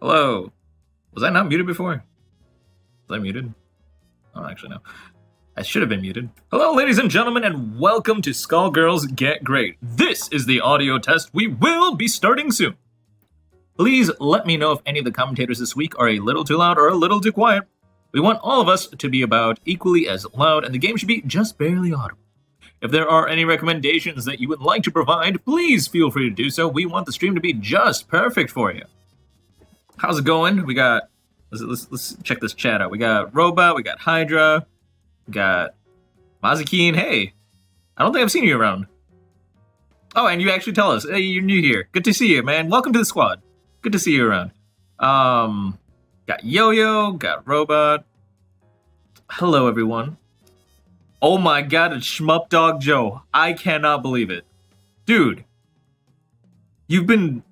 Hello. Was I not muted before? Was I muted? Oh, actually, no. I should have been muted. Hello, ladies and gentlemen, and welcome to Skullgirls Get Gr8. This is the audio test. We will be starting soon. Please let me know if any of the commentators this week are a little too loud or a little too quiet. We want all of us to be about equally as loud, and the game should be just barely audible. If there are any recommendations that you would like to provide, please feel free to do so. We want the stream to be just perfect for you. How's it going? We got, let's check this chat out. We got Robot, we got Hydra, we got Mazikeen. Hey, I don't think I've seen you around. Oh, and you actually tell us, hey, you're new here. Good to see you, man. Welcome to the squad. Good to see you around. Got Yo-Yo, got Robot. Hello, everyone. Oh my god, it's Shmup Dog Joe. I cannot believe it. Dude, you've been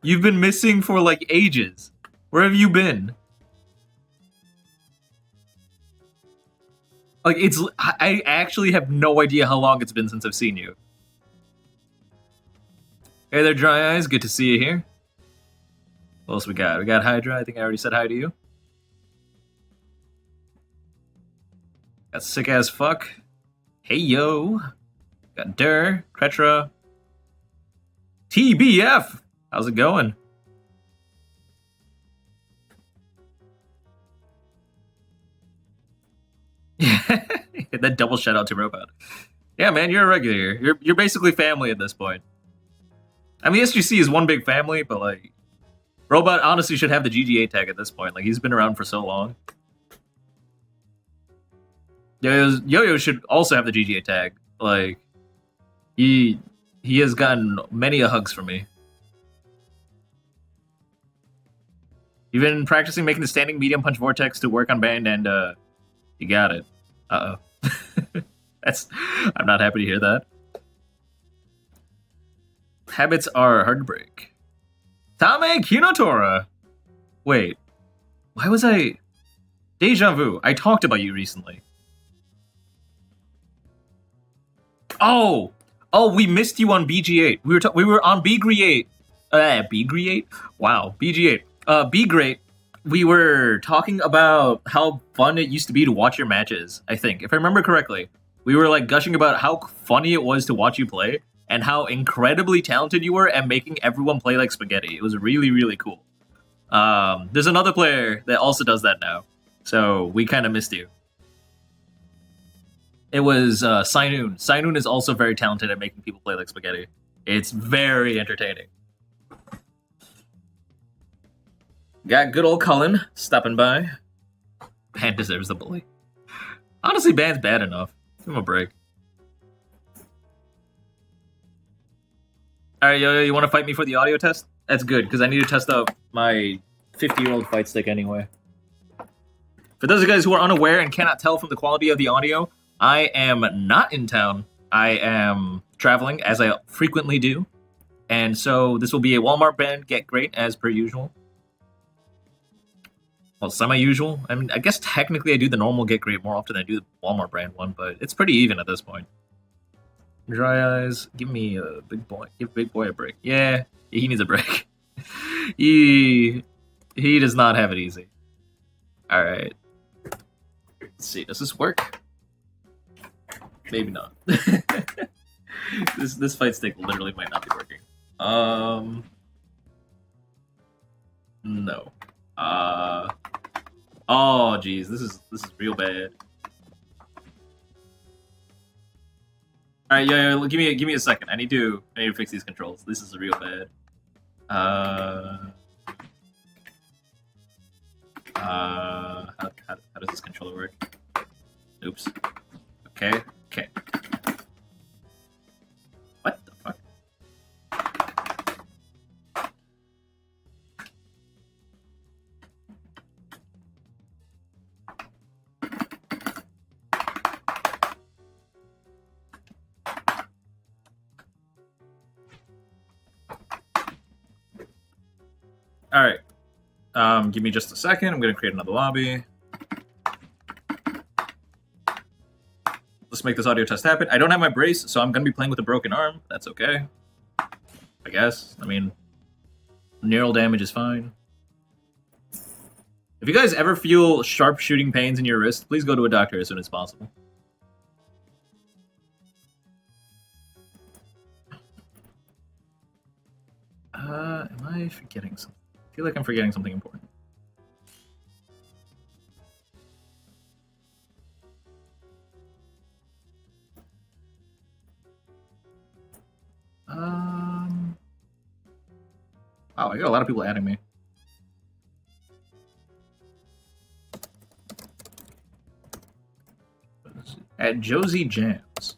missing for like ages. Where have you been? Like, I actually have no idea how long it's been since I've seen you. Hey there, Dry Eyes. Good to see you here. What else we got? We got Hydra. I think I already said hi to you. Got Sick As Fuck. Hey yo. Got Dur, Kretra. TBF. How's it going? That double shout out to Robot. Yeah, man, you're a regular. You're basically family at this point. I mean, SGC is one big family, but like, Robot honestly should have the GGA tag at this point. Like, he's been around for so long. Yo-Yo should also have the GGA tag. Like, he has gotten many a hugs from me. You've been practicing making the standing medium punch vortex to work on band, and you got it. Uh oh. I'm not happy to hear that. Habits are hard to break. Tame Kinotora! Wait. Why was I... Deja vu. I talked about you recently. Oh! Oh, we missed you on BG8. We were on B-Gr8. B-Gr8? Wow, BG8. B8. We were talking about how fun it used to be to watch your matches, I think. If I remember correctly. We were like gushing about how funny it was to watch you play and how incredibly talented you were at making everyone play like spaghetti. It was really, really cool. There's another player that also does that now. So we kind of missed you. It was Sainoon. Sainoon is also very talented at making people play like spaghetti. It's very entertaining. Got good old Cullen stopping by. Band deserves the bully. Honestly, Band's bad enough. Give him a break. Alright, Yo-Yo, you want to fight me for the audio test? That's good, because I need to test out my 50-year-old fight stick anyway. For those of you guys who are unaware and cannot tell from the quality of the audio, I am not in town. I am traveling, as I frequently do. And so this will be a Walmart Band Get Great, as per usual. Well, semi-usual. I mean, I guess technically I do the normal Get Great more often than I do the Walmart brand one, but it's pretty even at this point. Dry eyes. Give me a big boy. Give big boy a break. Yeah, he needs a break. he does not have it easy. All right. Let's see. Does this work? Maybe not. This fight stick literally might not be working. No. Oh geez, this is real bad. All right, yeah, give me a second. I need to fix these controls. This is real bad. How does this controller work? Oops. Okay. What the fuck? All right. Give me just a second. I'm going to create another lobby. Let's make this audio test happen. I don't have my brace, so I'm going to be playing with a broken arm. That's okay. I guess. I mean, neural damage is fine. If you guys ever feel sharp shooting pains in your wrist, please go to a doctor as soon as possible. Am I forgetting something? I feel like I'm forgetting something important. Wow, I got a lot of people adding me. At Josie Jams.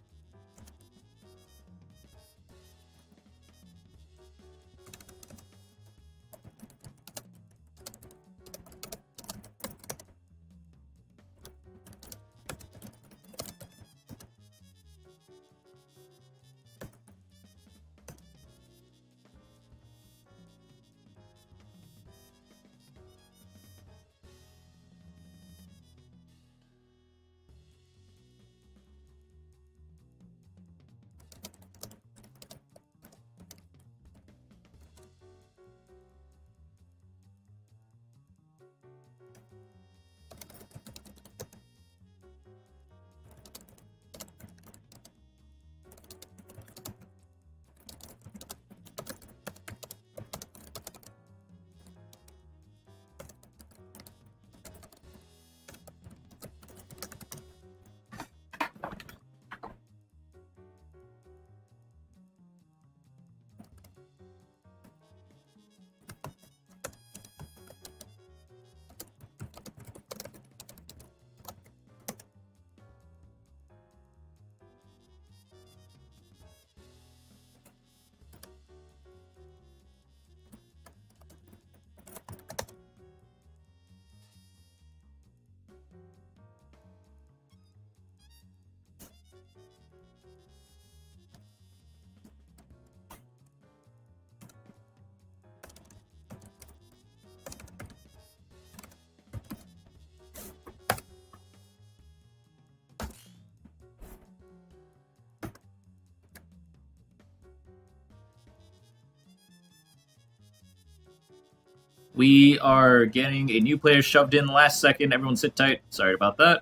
We are getting a new player shoved in last second. Everyone sit tight. Sorry about that.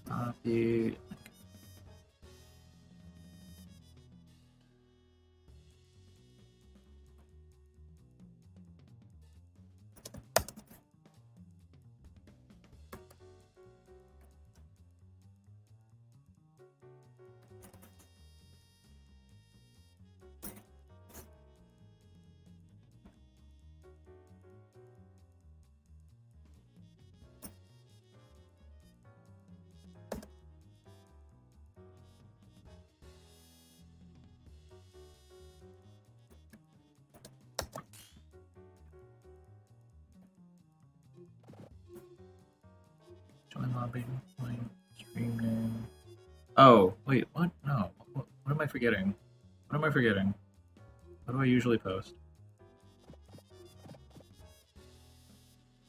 Copy. Join lobby. Stream name. Oh, wait, what? No. What am I forgetting? What am I forgetting? What do I usually post?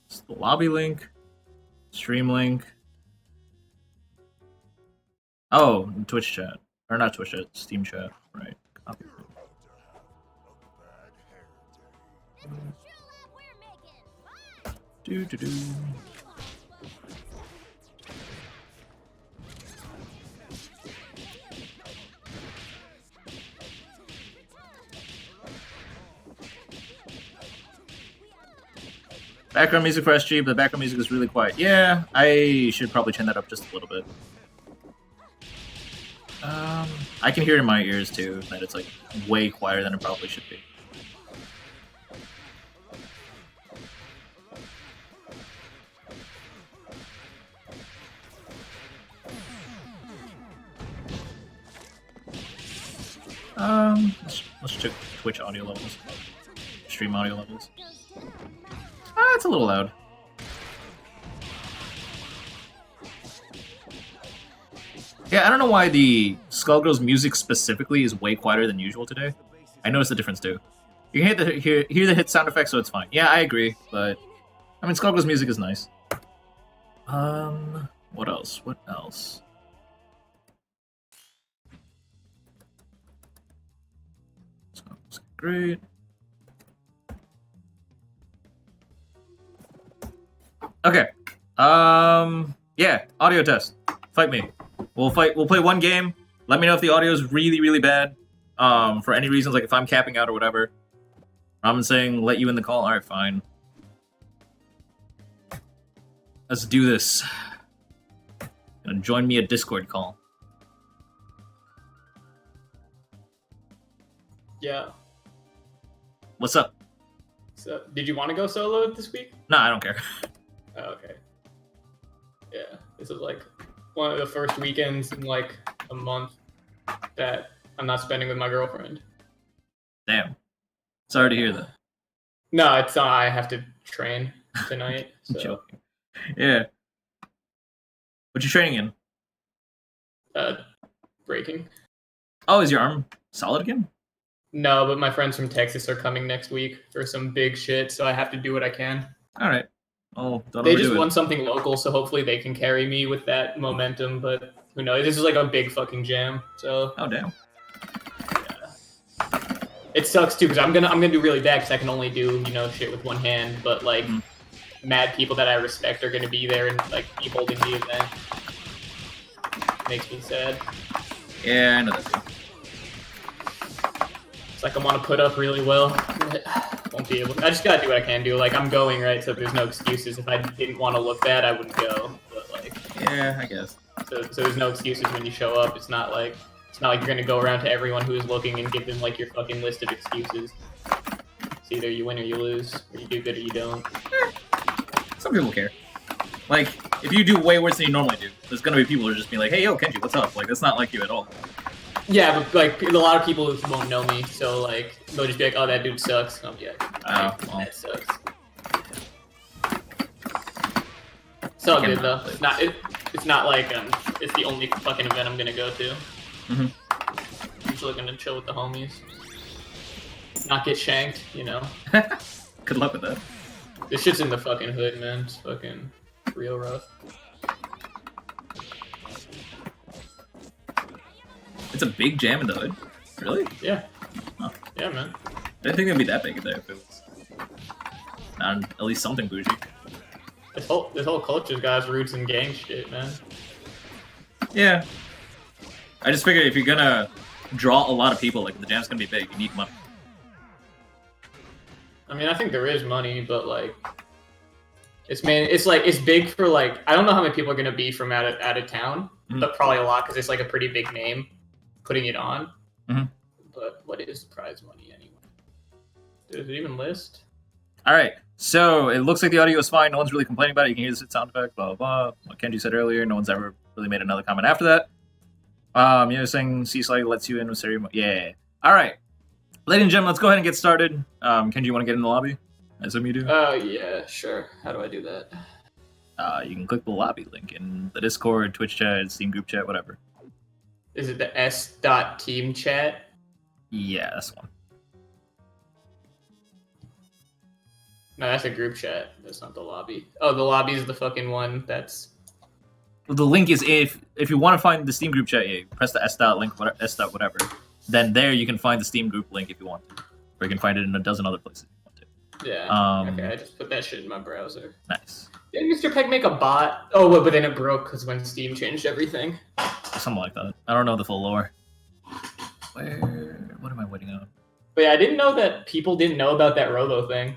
It's the lobby link, stream link. Oh, Twitch chat. Or not Twitch chat, Steam chat. Right. Copy. Do do do. Background music for SG, but the background music is really quiet. Yeah, I should probably turn that up just a little bit. I can hear it in my ears too, that it's like way quieter than it probably should be. Let's check Twitch audio levels, stream audio levels. It's a little loud. Yeah, I don't know why the Skullgirls music specifically is way quieter than usual today. I noticed the difference too. You can hear the hit sound effects, so it's fine. Yeah, I agree, but I mean, Skullgirls music is nice. What else? What else? Skullgirls Get Great. Okay. Yeah, audio test. Fight me. We'll play one game. Let me know if the audio is really, really bad. For any reasons, like if I'm capping out or whatever. I'm saying let you in the call. Alright, fine. Let's do this. Gonna join me a Discord call. Yeah. What's up? So, did you want to go solo this week? Nah, I don't care. Oh, okay. Yeah, this is like one of the first weekends in like a month that I'm not spending with my girlfriend. Damn. Sorry to hear that. No, it's not. I have to train tonight. So. Joking. Yeah. What you training in? Breaking. Oh, is your arm solid again? No, but my friends from Texas are coming next week for some big shit, so I have to do what I can. All right. Oh, they just won something local, so hopefully they can carry me with that momentum. But who knows? This is like a big fucking jam. So. Oh damn. Yeah. It sucks too because I'm gonna do really bad because I can only do shit with one hand. But like, mad people that I respect are gonna be there and like be holding the event. Makes me sad. Yeah, I know that too. It's like I want to put up really well, but won't be able to. I just gotta do what I can do. Like I'm going, right? So there's no excuses. If I didn't want to look bad, I wouldn't go. But like, yeah, I guess. So there's no excuses when you show up. It's not like you're gonna go around to everyone who is looking and give them like your fucking list of excuses. It's either you win or you lose, or you do good or you don't. Some people care. Like if you do way worse than you normally do, there's gonna be people who are just be like, "Hey, yo, Kenji, what's up?" Like that's not like you at all. Yeah, but like a lot of people won't know me, so like they'll just be like, "Oh, that dude sucks." And I'll be like, "Oh, well. That sucks." It's all good though. It's not like it's the only fucking event I'm gonna go to. Mm-hmm. Usually gonna chill with the homies, not get shanked, Good luck with that. This shit's in the fucking hood, man. It's fucking real rough. It's a big jam in the hood. Really? Yeah. Oh. Yeah, man. I didn't think it'd be that big in there if it was. At least something bougie. This whole culture's got its roots in gang shit, man. Yeah. I just figured if you're gonna draw a lot of people, like, the jam's gonna be big, you need money. I mean, I think there is money, but, like, it's big for, like, I don't know how many people are gonna be from out of town, but probably a lot, because it's, like, a pretty big name putting it on. But what is the prize money, anyway? Does it even list? Alright, so it looks like the audio is fine, no one's really complaining about it, you can hear the sound effect, blah, blah, blah. What Kenji said earlier, no one's ever really made another comment after that. Saying C-Slide lets you in with ceremony. Yeah. Alright. Ladies and gentlemen, let's go ahead and get started. Kenji, you want to get in the lobby? I assume you do? Yeah, sure. How do I do that? You can click the lobby link in the Discord, Twitch chat, Steam group chat, whatever. Is it the s.team chat? Yeah, that's one. No, that's a group chat. That's not the lobby. Oh, the lobby is the fucking one that's... Well, the link is if you want to find the Steam group chat, yeah, press the s.link, s.whatever. Then there you can find the Steam group link if you want to. Or you can find it in a dozen other places if you want to. Yeah. Okay, I just put that shit in my browser. Nice. Didn't Mr. Peck make a bot? Oh, but then it broke because when Steam changed everything. Something like that. I don't know the full lore. What am I waiting on? But yeah, I didn't know that people didn't know about that Robo thing.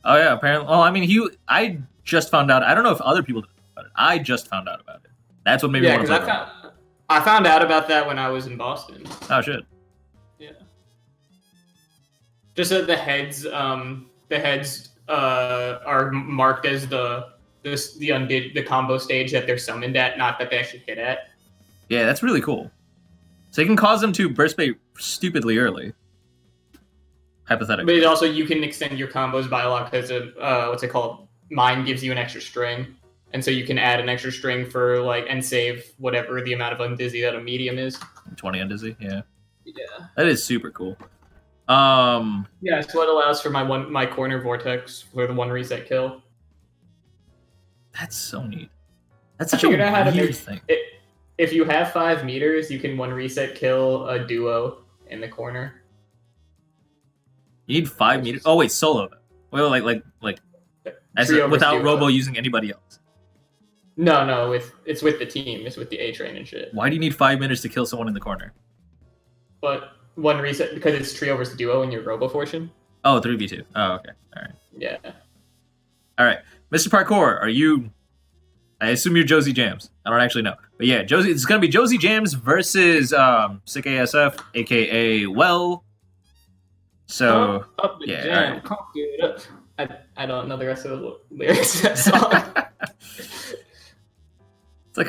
Oh yeah, apparently. Well, I mean, I just found out. I don't know if other people did about it. I just found out about it. That's what made me want to play. I found out about that when I was in Boston. Oh shit. Yeah. Just that the heads are marked as the combo stage that they're summoned at, not that they actually hit at. Yeah, that's really cool. So you can cause them to burst bait stupidly early. Hypothetically. But also you can extend your combos by a lot because of what's it called? Mine gives you an extra string. And so you can add an extra string for and save whatever the amount of undizzy that a medium is. 20 undizzy, yeah. Yeah. That is super cool. Yeah, it's what allows for my corner vortex for the one reset kill. That's so neat. That's such a weird thing. If you have 5 meters, you can one reset kill a duo in the corner. You need 5 meters. Oh wait, solo. Well, like without Robo using anybody else. No, it's with the team. It's with the A train and shit. Why do you need 5 minutes to kill someone in the corner? But one reset because it's trio versus duo in your Robo Fortune. Oh, 3v2. Oh, okay. All right. Yeah. All right, Mr. Parkour, are you? I assume you're Josie Jams. I don't actually know, but yeah, Josie. It's gonna be Josie Jams versus Sick ASF, aka Well. So up the yeah, jam, right. pump it up. I don't know the rest of the lyrics of that song. It's like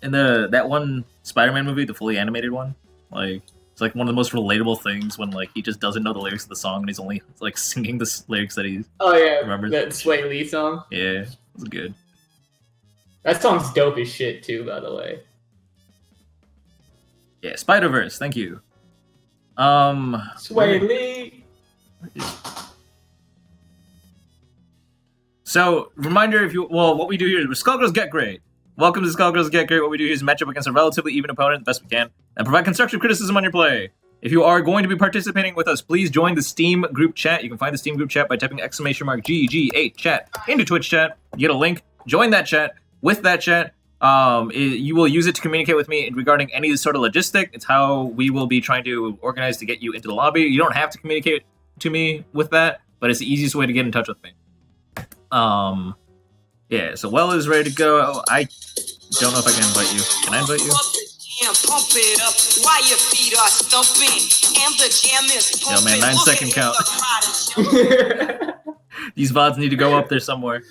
in that one Spider-Man movie, the fully animated one. Like it's like one of the most relatable things when he just doesn't know the lyrics of the song and he's only singing the lyrics that he remembers. That Sway Lee song. Yeah, it was good. That song's dope as shit too, by the way. Yeah, Spider-Verse. Thank you. Sway Lee. So, reminder, what we do here is Skullgirls Get Gr8. Welcome to Skullgirls Get Gr8. What we do here is match up against a relatively even opponent the best we can, and provide constructive criticism on your play. If you are going to be participating with us, please join the Steam group chat. You can find the Steam group chat by typing !GG8 chat into Twitch chat. You get a link. Join that chat. With that chat, you will use it to communicate with me regarding any sort of logistic. It's how we will be trying to organize to get you into the lobby. You don't have to communicate to me with that, but it's the easiest way to get in touch with me. Yeah, so Well is ready to go. I don't know if I can invite you. Can I invite you? Pump it up while your feet are stumping, and the jam is Yo, man, 9-second count. These VODs need to go up there somewhere.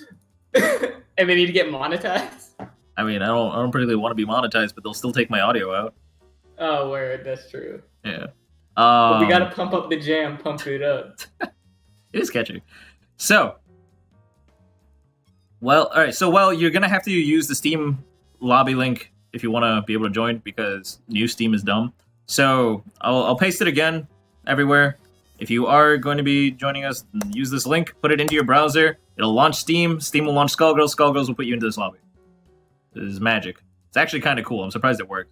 And they need to get monetized? I mean, I don't particularly want to be monetized, but they'll still take my audio out. Oh, word, that's true. Yeah. But we gotta pump up the jam, pump it up. It is catchy. So, alright, you're gonna have to use the Steam lobby link if you want to be able to join, because new Steam is dumb. So, I'll paste it again everywhere. If you are going to be joining us, use this link, put it into your browser, it'll launch Steam, Steam will launch Skullgirls, Skullgirls will put you into this lobby. This is magic. It's actually kind of cool, I'm surprised it worked.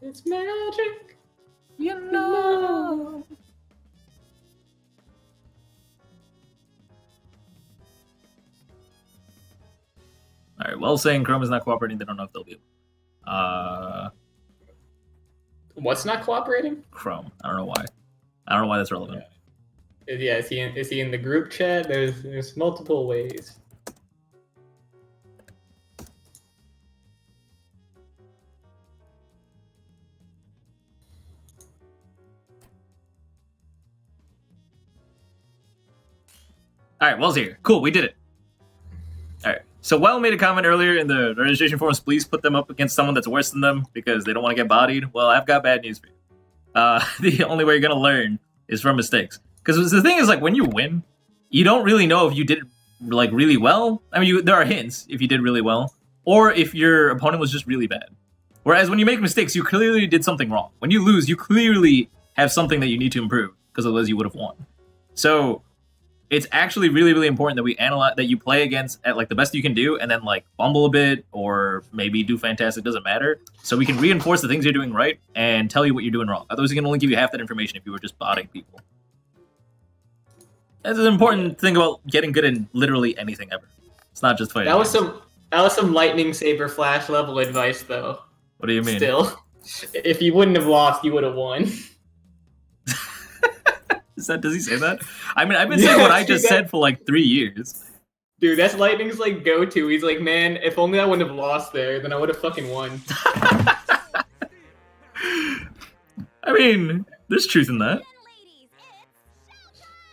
It's magic. You know. right. Well, saying Chrome is not cooperating, they don't know if they'll be able. What's not cooperating? Chrome. I don't know why. I don't know why that's relevant. Yeah, is he in the group chat? There's multiple ways. All right, Well's here. Cool, we did it. All right. So Well made a comment earlier in the registration forums. Please put them up against someone that's worse than them because they don't want to get bodied. Well, I've got bad news for you. The only way you're gonna learn is from mistakes. Because the thing is, like, when you win, you don't really know if you did like really well. I mean, there are hints if you did really well, or if your opponent was just really bad. Whereas when you make mistakes, you clearly did something wrong. When you lose, you clearly have something that you need to improve because otherwise you would have won. So it's actually really, really important that we analyze, that you play against at like the best you can do, and then like fumble a bit or maybe do fantastic, doesn't matter. So we can reinforce the things you're doing right and tell you what you're doing wrong. Otherwise, we can only give you half that information if you were just botting people. That's an important thing about getting good in literally anything ever. It's not just fighting. That was some lightning saber flash level advice, though. What do you mean? Still, if you wouldn't have lost, you would have won. Does he say that? I mean, I've been saying what I just said for like 3 years. Dude, that's Lightning's like go-to. He's like, man, if only I wouldn't have lost there, then I would have fucking won. I mean, there's truth in that.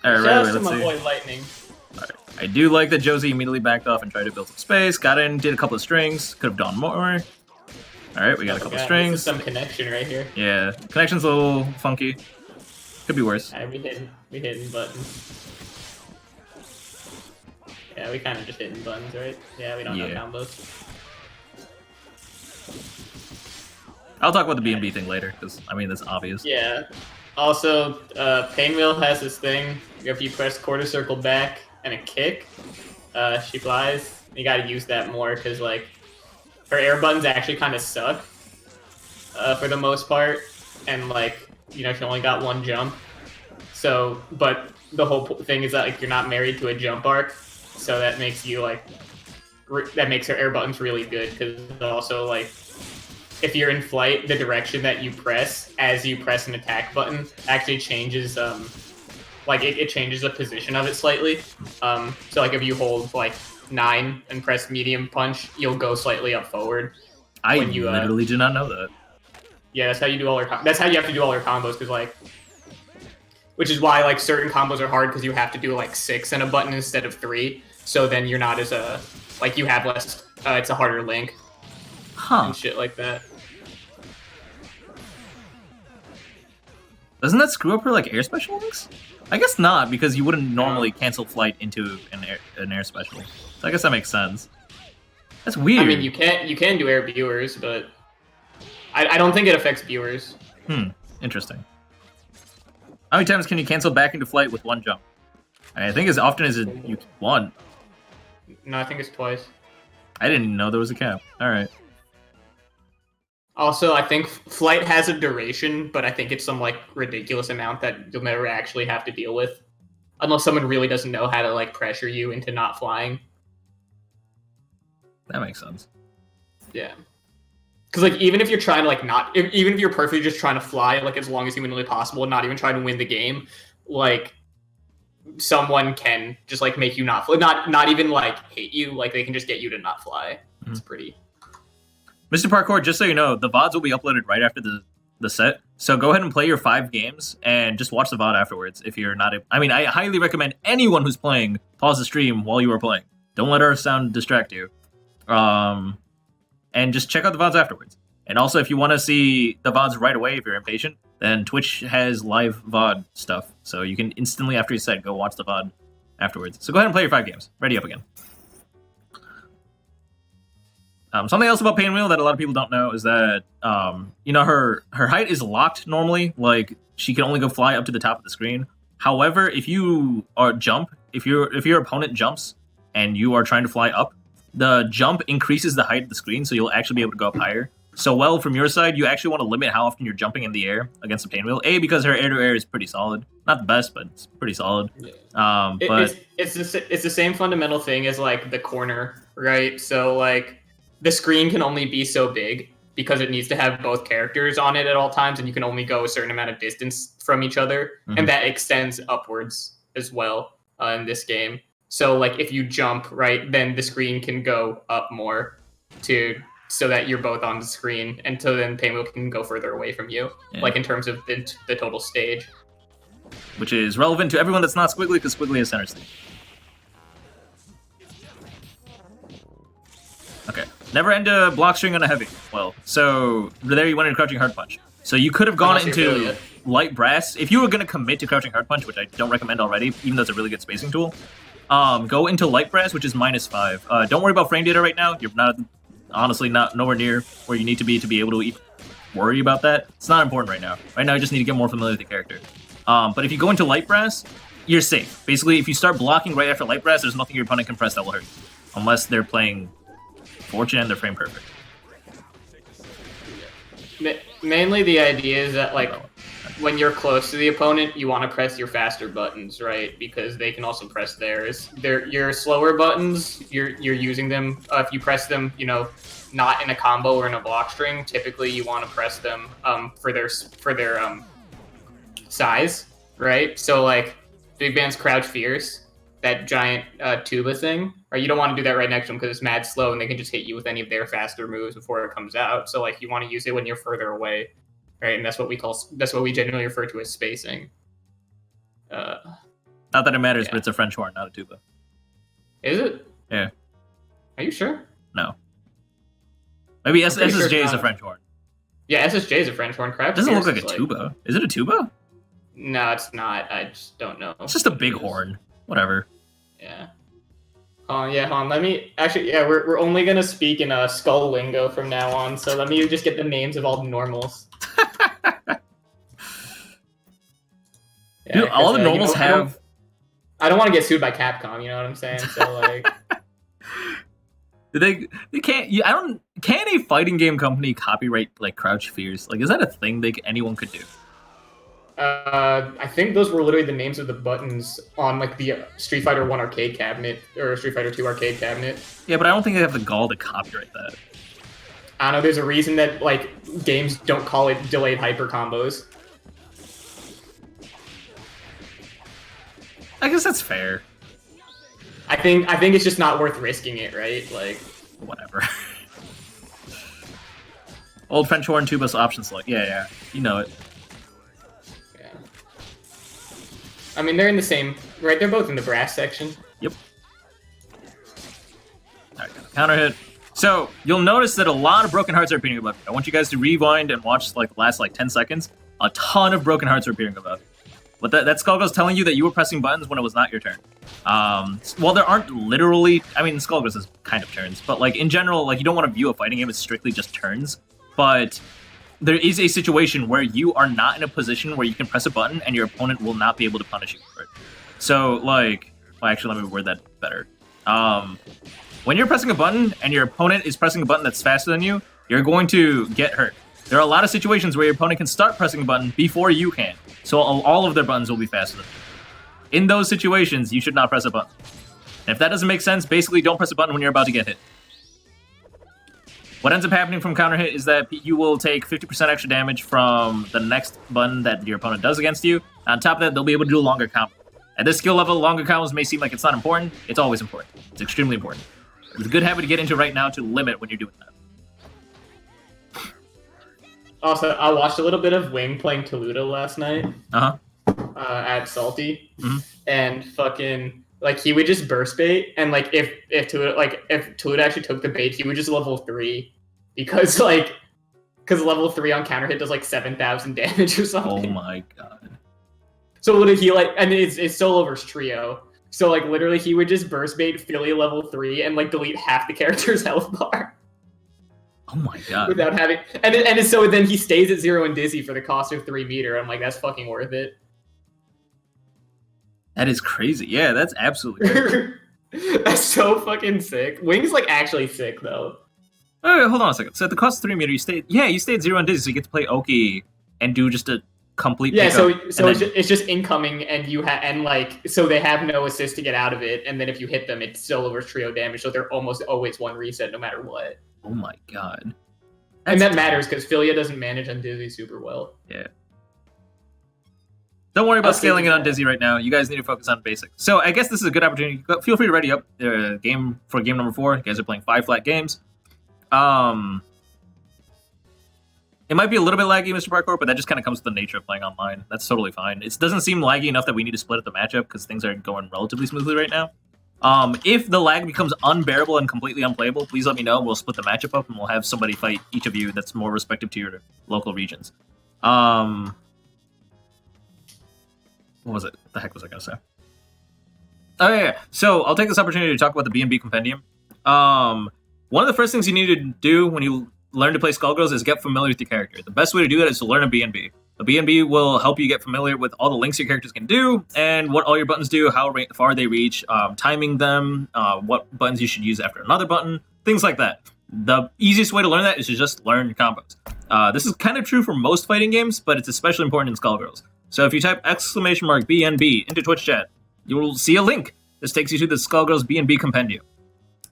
All right, Shout out to let's my see. boy Lightning. All right. I do like that Josie immediately backed off and tried to build some space. Got in, did a couple of strings. Could have done more. All right, we got a couple of strings. This is some connection right here. Yeah, connection's a little funky. Could be worse. Alright, we hitting buttons. Yeah, we kind of just hitting buttons, right? Yeah, we don't know combos. I'll talk about the B&B thing later, because, I mean, that's obvious. Yeah. Also, Painwheel has this thing. If you press quarter circle back and a kick, she flies. You gotta use that more, because, like, her air buttons actually kind of suck, for the most part. And, like, you know, she only got one jump. So, but the whole thing is that, like, you're not married to a jump arc. So that makes you, like, that makes her air buttons really good, because also, like, if you're in flight, the direction that you press as you press an attack button actually changes, like, it changes the position of it slightly. So, like, if you hold, like, 9 and press medium punch, you'll go slightly up forward. I literally did not know that. Yeah, that's how you do all your. That's how you have to do all your combos, because like, which is why like certain combos are hard because you have to do like 6 in a button instead of 3. So then you're not as like you have less. It's a harder link. And shit like that. Doesn't that screw up her like air special links? I guess not, because you wouldn't normally cancel flight into an air special. So I guess that makes sense. That's weird. I mean, you can do air viewers, but I don't think it affects viewers. Interesting. How many times can you cancel back into flight with one jump? I think as often as you want. No, I think it's twice. I didn't even know there was a cap. All right. Also, I think flight has a duration, but I think it's some like ridiculous amount that you'll never actually have to deal with, unless someone really doesn't know how to like pressure you into not flying. That makes sense. Yeah. Because, like, even if you're trying to, like, even if you're perfectly just trying to fly, like, as long as humanly possible and not even trying to win the game, like, someone can just, like, make you not fly. Not even, like, hate you. Like, they can just get you to not fly. It's pretty... Mr. Parkour, just so you know, the VODs will be uploaded right after the set. So go ahead and play your 5 games and just watch the VOD afterwards if you're not... I mean, I highly recommend anyone who's playing pause the stream while you are playing. Don't let our sound distract you. And just check out the VODs afterwards. And also, if you want to see the VODs right away, if you're impatient, then Twitch has live VOD stuff. So you can instantly, after you set, go watch the VOD afterwards. So go ahead and play your 5 games. Ready up again. Something else about Painwheel that a lot of people don't know is that, you know, her height is locked normally. Like, she can only go fly up to the top of the screen. However, if you if your opponent jumps and you are trying to fly up, the jump increases the height of the screen, so you'll actually be able to go up higher. So, well, from your side, you actually want to limit how often you're jumping in the air against the Painwheel. A, because her air-to-air is pretty solid. Not the best, but it's pretty solid. It's the same fundamental thing as, like, the corner right? So like the screen can only be so big because it needs to have both characters on it at all times, and you can only go a certain amount of distance from each other, and that extends upwards as well in this game. So like if you jump, right, then the screen can go up more so that you're both on the screen, and so then Painwheel can go further away from you, like in terms of the total stage. Which is relevant to everyone that's not Squiggly, because Squiggly is center stage. Okay. Never end a block string on a heavy. Well, so there you went into Crouching Hard Punch. So you could have gone into Light Brass. If you were going to commit to Crouching Hard Punch, which I don't recommend already, even though it's a really good spacing tool, go into Light Brass, which is -5. Don't worry about frame data right now. You're honestly not nowhere near where you need to be able to even worry about that. It's not important right now. Right now, you just need to get more familiar with the character. But if you go into Light Brass, you're safe. Basically, if you start blocking right after Light Brass, there's nothing your opponent can press that will hurt you. Unless they're playing Fortune and they're frame perfect. Mainly the idea is that, like, when you're close to the opponent, you want to press your faster buttons, right? Because they can also press theirs. Your slower buttons, you're using them. If you press them, you know, not in a combo or in a block string, typically you want to press them for their size, right? So like Big Band's Crouch Fierce, that giant tuba thing, or you don't want to do that right next to them because it's mad slow and they can just hit you with any of their faster moves before it comes out. So like you want to use it when you're further away, right? And that's what we generally refer to as spacing. Not that it matters, but it's a French horn, not a tuba. Is it? Yeah. Are you sure? No. Maybe SSJ is a French horn. Yeah, SSJ is a French horn. Crouch doesn't look like a tuba. Is it a tuba? No, it's not. I just don't know. It's just a big horn. Whatever. Yeah. Hold on. Let me actually. Yeah, we're only gonna speak in skull lingo from now on. So let me just get the names of all the normals. Dude, all the normals have. I don't want to get sued by Capcom. You know what I'm saying? So like. They can't. Can a fighting game company copyright like Crouch Fierce? Like, is that a thing anyone could do? I think those were literally the names of the buttons on like the Street Fighter 1 arcade cabinet or Street Fighter 2 arcade cabinet. Yeah, but I don't think they have the gall to copyright that. I don't know. There's a reason that like games don't call it delayed hyper combos. I guess that's fair. I think it's just not worth risking it, right? Like, whatever. Old French horn, tuba, option select. Yeah, you know it. Yeah. I mean, they're in the same, right? They're both in the brass section. Yep. Alright, counter hit. So you'll notice that a lot of broken hearts are appearing above. I want you guys to rewind and watch like the last 10 seconds. A ton of broken hearts are appearing above. But that Skullgirls telling you that you were pressing buttons when it was not your turn. Well, there aren't literally... I mean, Skullgirls is kind of turns, but like in general, like you don't want to view a fighting game as strictly just turns. But there is a situation where you are not in a position where you can press a button and your opponent will not be able to punish you for it. So, like... Well, actually, let me word that better. When you're pressing a button and your opponent is pressing a button that's faster than you, you're going to get hurt. There are a lot of situations where your opponent can start pressing a button before you can. So all of their buttons will be faster than you. In those situations, you should not press a button. And if that doesn't make sense, basically don't press a button when you're about to get hit. What ends up happening from counter hit is that you will take 50% extra damage from the next button that your opponent does against you. On top of that, they'll be able to do a longer combo. At this skill level, longer combos may seem like it's not important. It's always important. It's extremely important. It's a good habit to get into right now to limit when you're doing that. Also, I watched a little bit of Wing playing Toluda last night. At Salty, and fucking like he would just burst bait, and like if Toluda actually took the bait, he would just level 3 because level 3 on counter hit does like 7,000 damage or something. Oh my god! So literally he and it's solo versus trio. So like literally he would just burst bait Philly level 3 and like delete half the character's health bar. Oh my god. Without having and so then he stays at 0 and dizzy for the cost of 3 meter. I'm like, that's fucking worth it. That is crazy. Yeah, that's absolutely crazy. That's so fucking sick. Wing's like actually sick though. Oh, hold on a second. So at the cost of 3 meter, you stay at 0 and dizzy, so you get to play Oki and do just a complete Yeah, pickup. so it's just incoming, and so they have no assist to get out of it, and then if you hit them, it still lowers trio damage, so they're almost always one reset no matter what. Oh my god. And that matters because Philia doesn't manage on Dizzy super well. Yeah. Don't worry about scaling it on Dizzy right now. You guys need to focus on basics. So I guess this is a good opportunity. Feel free to ready up game number 4. You guys are playing 5 flat games. It might be a little bit laggy, Mr. Parkour, but that just kind of comes with the nature of playing online. That's totally fine. It doesn't seem laggy enough that we need to split up the matchup because things are going relatively smoothly right now. If the lag becomes unbearable and completely unplayable, please let me know. We'll split the matchup up and we'll have somebody fight each of you that's more respective to your local regions. What was it? What the heck was I going to say? Oh, yeah. So I'll take this opportunity to talk about the B&B Compendium. One of the first things you need to do when you learn to play Skullgirls is get familiar with your character. The best way to do that is to learn a B&B. A B&B will help you get familiar with all the links your characters can do, and what all your buttons do, how far they reach, timing them, what buttons you should use after another button, things like that. The easiest way to learn that is to just learn your combos. This is kind of true for most fighting games, but it's especially important in Skullgirls. So if you type !BNB into Twitch chat, you will see a link. This takes you to the Skullgirls B&B Compendium.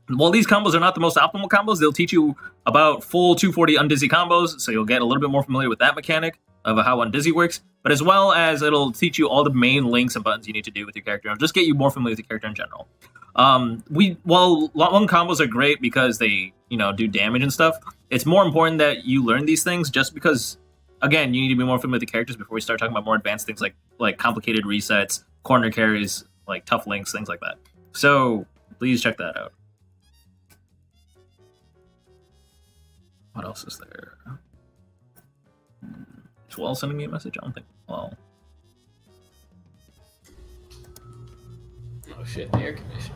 While these combos are not the most optimal combos, they'll teach you about full 240 undizzy combos, so you'll get a little bit more familiar with that mechanic of how undizzy works, but as well as it'll teach you all the main links and buttons you need to do with your character, and just get you more familiar with your character in general. While long combos are great because they, do damage and stuff, it's more important that you learn these things just because, again, you need to be more familiar with the characters before we start talking about more advanced things like complicated resets, corner carries, like tough links, things like that. So please check that out. What else is there? Is Well sending me a message? I don't think. Well. Oh shit, the air conditioner.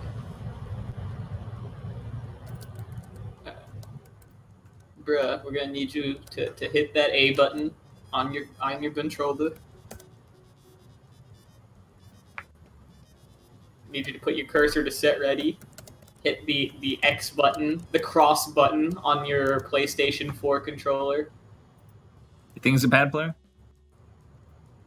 Bruh, we're gonna need you to hit that A button on your controller. Need you to put your cursor to set ready. Hit the X button, the cross button on your PlayStation 4 controller. You think he's a bad player?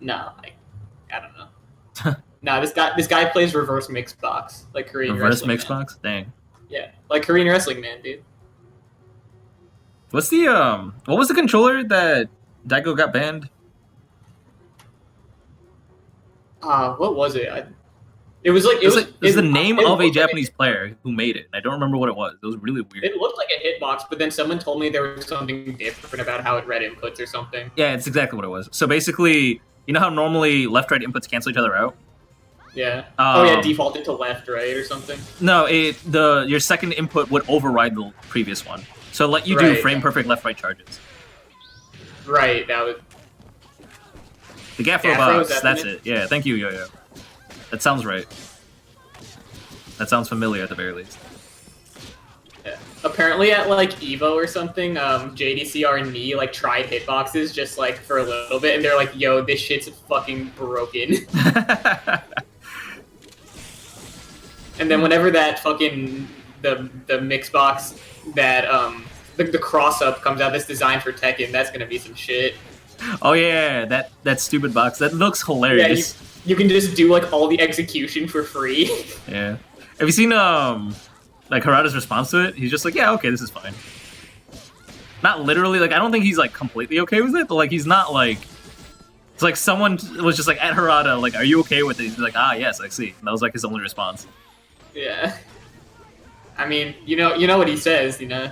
No, I don't know. No, this guy plays reverse Mixbox, like Korean reverse wrestling. Mixbox? Dang. Yeah, like Korean wrestling man, dude. What's the what was the controller that Daigo got banned? What was it? It was the name of a Japanese player who made it. I don't remember what it was. It was really weird. It looked like a hitbox, but then someone told me there was something different about how it read inputs or something. Yeah, it's exactly what it was. So basically, you know how normally left-right inputs cancel each other out? Yeah. Defaulted to left, right, or something. No, your second input would override the previous one. So let you do frame-perfect left-right charges. Right, that was... The Gaffro box, that's it. Yeah, thank you, Yo-Yo. That sounds right. That sounds familiar at the very least. Yeah. Apparently at Evo or something, JDCR and me tried hitboxes just for a little bit, and they're like, "Yo, this shit's fucking broken." And then whenever that fucking the Mixbox that the cross up comes out that's designed for Tekken, that's gonna be some shit. Oh yeah, that stupid box. That looks hilarious. Yeah, you can just do all the execution for free. Yeah. Have you seen Harada's response to it? He's just like, yeah, okay, this is fine. Not literally, I don't think he's completely okay with it, but he's not it's like someone was just at Harada, are you okay with it? He's like, ah, yes, I see. And that was his only response. Yeah. I mean, you know what he says, Don't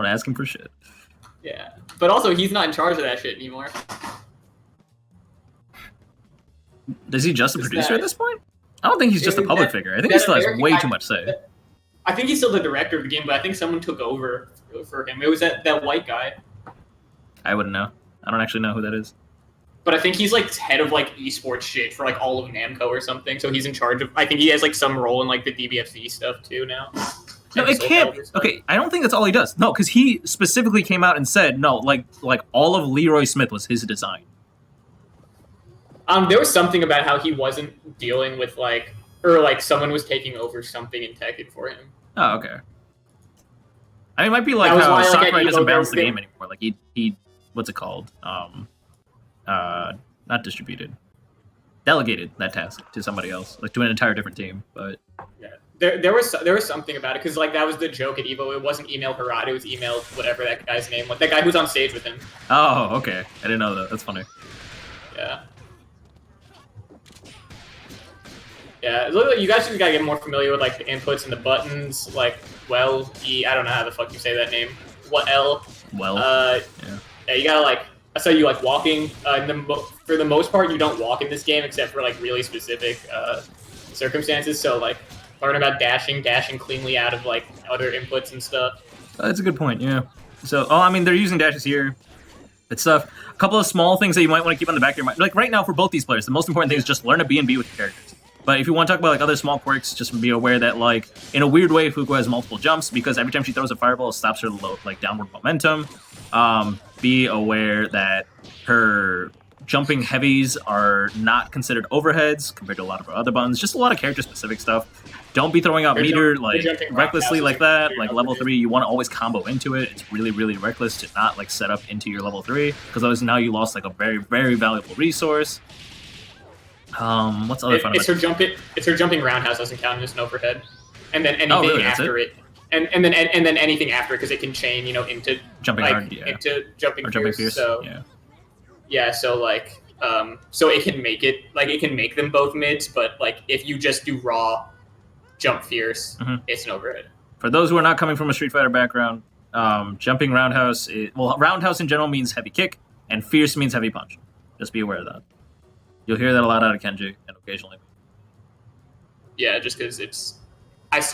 ask him for shit. Yeah. But also, he's not in charge of that shit anymore. Is he just a producer at this point? I don't think he's just a public figure. I think he still has way too much say. I think he's still the director of the game, but I think someone took over for him. It was that white guy. I wouldn't know. I don't actually know who that is. But I think he's head of esports shit for all of Namco or something. So he's in charge of. I think he has some role in the DBFZ stuff too now. No, it can't. Okay, I don't think that's all he does. No, because he specifically came out and said no. All of Leroy Smith was his design. There was something about how he wasn't dealing with or someone was taking over something in Tekken for him. Oh, okay. I mean, it might be how Sakurai doesn't balance the game anymore. He what's it called? not distributed, delegated that task to somebody else, like to an entire different team. But yeah, there was something about it because like that was the joke at Evo. It wasn't email Harad, it was email whatever that guy's name was. That guy who's on stage with him. oh, okay, I didn't know that. That's funny. Yeah. Yeah, you guys just gotta get more familiar with like the inputs and the buttons. Like, well, I don't know how the fuck you say that name. What L? Well, yeah, you gotta like. I saw you like walking. For the most part, you don't walk in this game except for like really specific circumstances. So like, learn about dashing cleanly out of like other inputs and stuff. That's a good point. Yeah. So, I mean, they're using dashes here. It's stuff. A couple of small things that you might want to keep on the back of your mind. Like right now, for both these players, the most important thing is just learn a B and B with your characters. But if you want to talk about like other small quirks, just be aware that like in a weird way, Fuku has multiple jumps because every time she throws a fireball, it stops her downward momentum. Be aware that her jumping heavies are not considered overheads compared to a lot of her other buttons. Just a lot of character specific stuff. Don't be throwing out meter like recklessly like that. Like level 3, you want to always combo into it. It's really, really reckless to not like set up into your level 3 because otherwise now you lost like a very, very valuable resource. What's other fun? It's her jumping roundhouse doesn't count as an overhead, and then anything after it, and then anything after it because it can chain, into jumping like, hard, into jumping or fierce. fierce. So so like so it can make it like it can make them both mids, but like if you just do raw jump fierce, it's an overhead. For those who are not coming from a Street Fighter background, jumping roundhouse, roundhouse in general means heavy kick, and fierce means heavy punch. Just be aware of that. You'll hear that a lot out of Kenji, and occasionally. Yeah, just because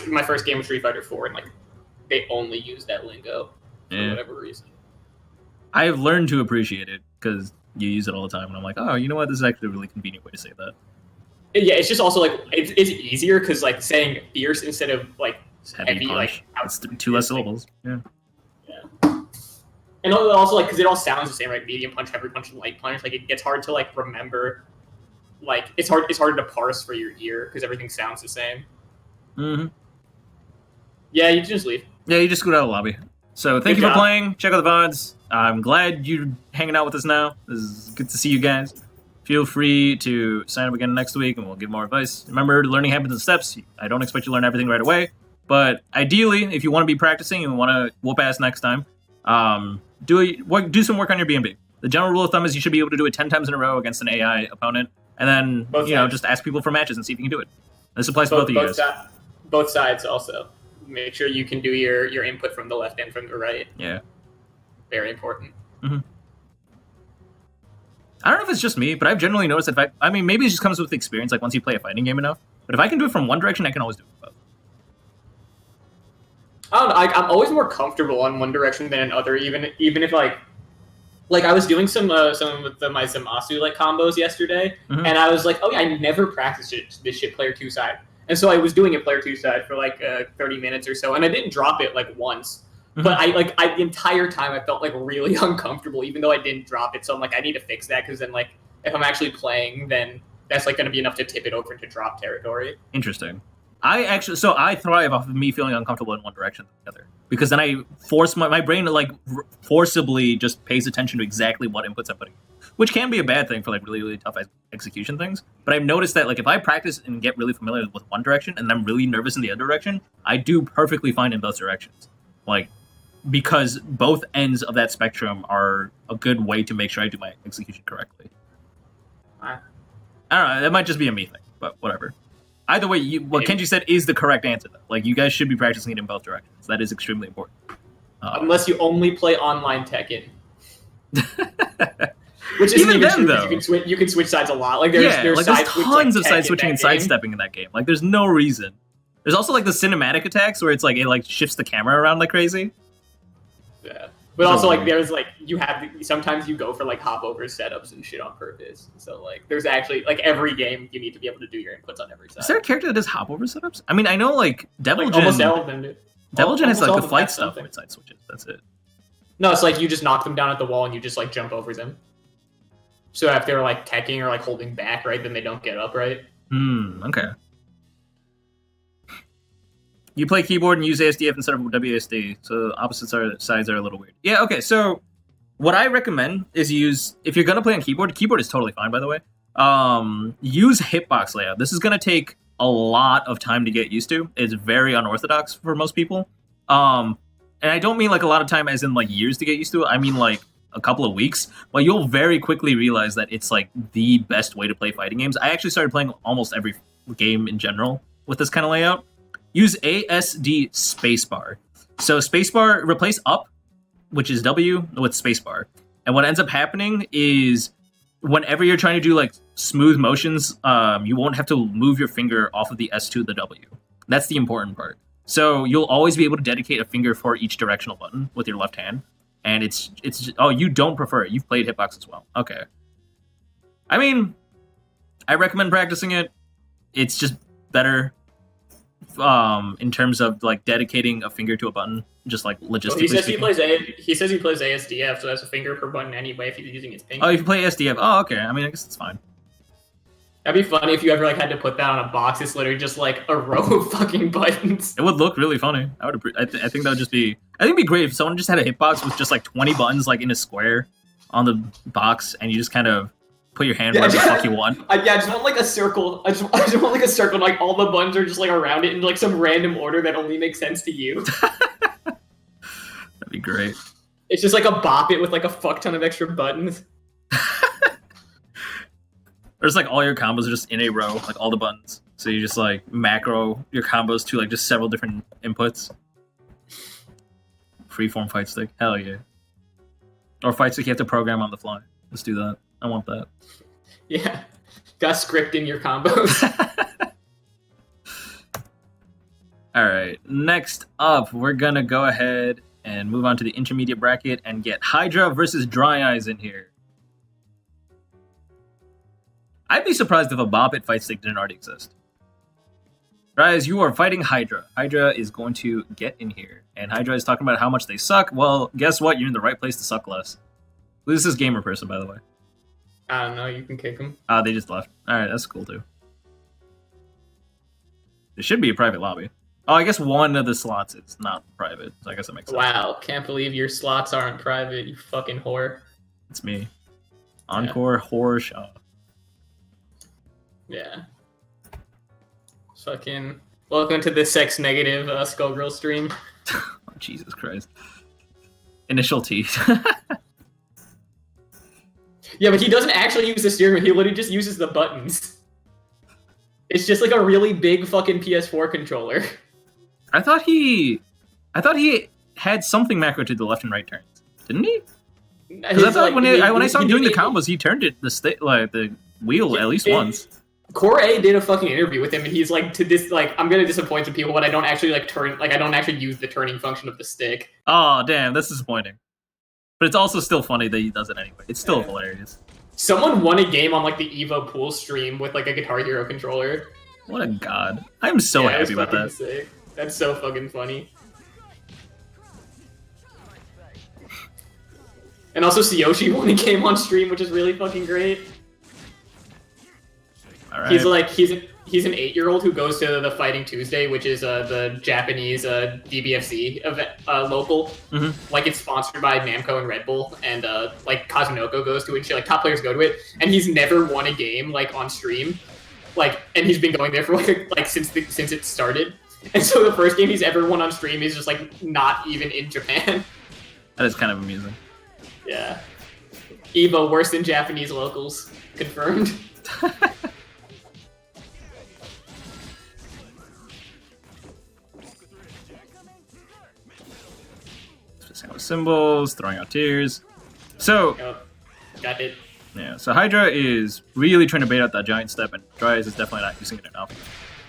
my first game was Street Fighter 4, and like they only use that lingo for whatever reason. I've learned to appreciate it because you use it all the time, and I'm like, oh, you know what? This is actually a really convenient way to say that. Yeah, it's just also like it's easier because like saying fierce instead of like heavy punch. like it's 2 less syllables. Yeah. And also like because it all sounds the same, right? Medium punch, heavy punch, and light punch. Like it gets hard to like remember. Like it's harder to parse for your ear because everything sounds the same. Yeah, you just leave. Yeah, you just go out of the lobby. So thank you for playing. Check out the VODs. I'm glad you're hanging out with us now. This is good to see you guys. Feel free to sign up again next week and we'll give more advice. Remember, learning happens in steps. I don't expect you to learn everything right away. But ideally, if you want to be practicing and want to whoop ass next time, do some work on your B&B. The general rule of thumb is you should be able to do it 10 times in a row against an AI opponent. And then, just ask people for matches and see if you can do it. This applies to both of you guys. Both sides also. Make sure you can do your input from the left and from the right. Yeah. Very important. I don't know if it's just me, but I've generally noticed that maybe it just comes with experience, like once you play a fighting game enough. But if I can do it from one direction, I can always do it both. I don't know. I'm always more comfortable on one direction than another, even if like I was doing some with my Zamasu like combos yesterday, and I was like, oh yeah, I never practiced this shit player 2 side, and so I was doing it player 2 side for like 30 minutes or so, and I didn't drop it like once, but I the entire time I felt like really uncomfortable, even though I didn't drop it. So I'm like, I need to fix that because then like if I'm actually playing, then that's like going to be enough to tip it over into drop territory. Interesting. I thrive off of me feeling uncomfortable in one direction than the other. Because then I force my brain to like forcibly just pays attention to exactly what inputs I'm putting, which can be a bad thing for like really, really tough execution things. But I've noticed that like if I practice and get really familiar with one direction and I'm really nervous in the other direction, I do perfectly fine in both directions. Like, because both ends of that spectrum are a good way to make sure I do my execution correctly. I don't know, that might just be a me thing, but whatever. Either way, what Kenji said is the correct answer, though. Like, you guys should be practicing it in both directions. That is extremely important. Unless you only play online Tekken. Which isn't even then, though. You can switch sides a lot. Like, there's tons of side switching and sidestepping in that game. Like, there's no reason. There's also, like, the cinematic attacks where it's, like, it shifts the camera around like crazy. Yeah. But also, like, there's, like, sometimes you go for, like, hop over setups and shit on purpose. So, like, there's actually, like, every game you need to be able to do your inputs on every side. Is there a character that does hop over setups? I mean, I know, like, Devil Jin. Almost all of them do. Devil Jin has, like, the flight stuff with side switches. That's it. No, it's like you just knock them down at the wall and you just, like, jump over them. So if they're, like, teching or, like, holding back, right, then they don't get up, right? Okay. You play keyboard and use ASDF instead of WASD, so opposite sides are a little weird. Yeah, okay, so What I recommend is use, if you're gonna play on keyboard is totally fine, by the way. Use hitbox layout. This is gonna take a lot of time to get used to. It's very unorthodox for most people. And I don't mean like a lot of time as in like years to get used to it. I mean like a couple of weeks. But you'll very quickly realize that it's like the best way to play fighting games. I actually started playing almost every game in general with this kind of layout. Use ASD spacebar. So spacebar, replace up, which is W, with spacebar. And what ends up happening is whenever you're trying to do like smooth motions, you won't have to move your finger off of the S to the W. That's the important part. So you'll always be able to dedicate a finger for each directional button with your left hand. And it's oh, you don't prefer it. You've played hitbox as well. Okay. I mean, I recommend practicing it. It's just better in terms of like dedicating a finger to a button, just like logistically. Well, he says speaking. he says he plays ASDF, so that's a finger per button anyway if he's using his finger. Oh, if you play SDF. Oh, okay. I mean, I guess it's fine. That'd be funny if you ever like had to put that on a box. It's literally just like a row of fucking buttons. It would look really funny. I would. I think that would just be. I think it'd be great if someone just had a hitbox with just like 20 buttons, like in a square, on the box, and you just kind of put your hand wherever the fuck you want. I just want like a circle. I just want like a circle, and like all the buttons are just like around it in like some random order that only makes sense to you. That'd be great. It's just like a bop it with like a fuck ton of extra buttons. There's like all your combos are just in a row, like all the buttons. So you just like macro your combos to like just several different inputs. Freeform fight stick, hell yeah. Or fight stick you have to program on the fly. Let's do that. I want that. Yeah, got script in your combos. All right, next up, we're gonna go ahead and move on to the intermediate bracket and get Hydra versus Dry Eyes in here. I'd be surprised if a Bop It fight stick didn't already exist. Dry Eyes, you are fighting Hydra. Hydra is going to get in here, and Hydra is talking about how much they suck. Well, guess what? You're in the right place to suck less. Who's this gamer person, by the way? I don't know. You can kick them. They just left. All right, that's cool too. It should be a private lobby. Oh, I guess one of the slots is not private, so I guess that makes sense. Wow, can't believe your slots aren't private, you fucking whore. It's me. Encore Horror Show. Yeah. Fucking welcome to the sex negative Skullgirl stream. Oh, Jesus Christ. Initial T. Yeah, but he doesn't actually use the steering wheel, he literally just uses the buttons. It's just like a really big fucking PS4 controller. I thought he had something macro to the left and right turns, didn't he? Because I thought when I saw him doing the combos, he turned it the wheel at least once. Core A did a fucking interview with him, and he's like, to this, like, I'm gonna disappoint some people, but I don't actually like turn, like, I don't actually use the turning function of the stick. Oh damn, that's disappointing. But it's also still funny that he does it anyway. It's still hilarious. Someone won a game on like the Evo Pool stream with like a Guitar Hero controller. What a god! I'm so happy about that. Sick. That's so fucking funny. And also Tsuyoshi won a game on stream, which is really fucking great. All right. He's an 8-year-old who goes to the Fighting Tuesday, which is the Japanese DBFC event, local. Mm-hmm. Like it's sponsored by Namco and Red Bull, and like Kazunoko goes to it. And shit, like top players go to it, and he's never won a game like on stream, like, and he's been going there for like since it started. And so the first game he's ever won on stream is just like not even in Japan. That is kind of amusing. Yeah, Evo worse than Japanese locals confirmed. Symbols, throwing out tears. So, Got it. Yeah, so Hydra is really trying to bait out that giant step, and Dry Eyes is definitely not using it enough.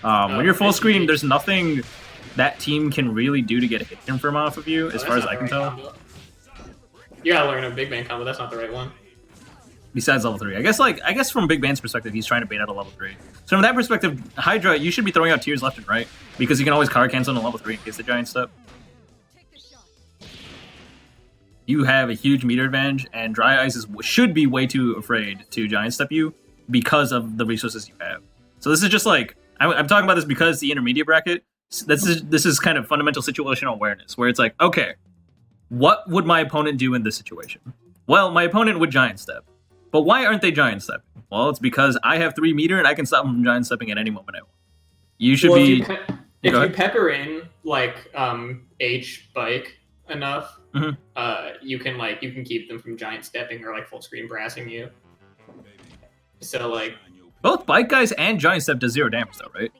When you're full screen, there's nothing that team can really do to get a hit confirm off of you, as far as I can tell. Combo. You gotta learn a big man combo, that's not the right one. Besides level 3. I guess from Big Band's perspective, he's trying to bait out a level 3. So from that perspective, Hydra, you should be throwing out tears left and right, because you can always card cancel on a level 3 in case the giant step. You have a huge meter advantage, and Dry Eyes should be way too afraid to giant step you because of the resources you have. So this is just like, I'm talking about this because the intermediate bracket, this is kind of fundamental situational awareness, where it's like, okay, what would my opponent do in this situation? Well, my opponent would giant step. But why aren't they giant stepping? Well, it's because I have 3 meter and I can stop them from giant stepping at any moment I want. You should be. If you pepper in like H bike enough, you can keep them from giant stepping or like full screen brassing you. So like both bike guys and giant step does 0 damage though, right?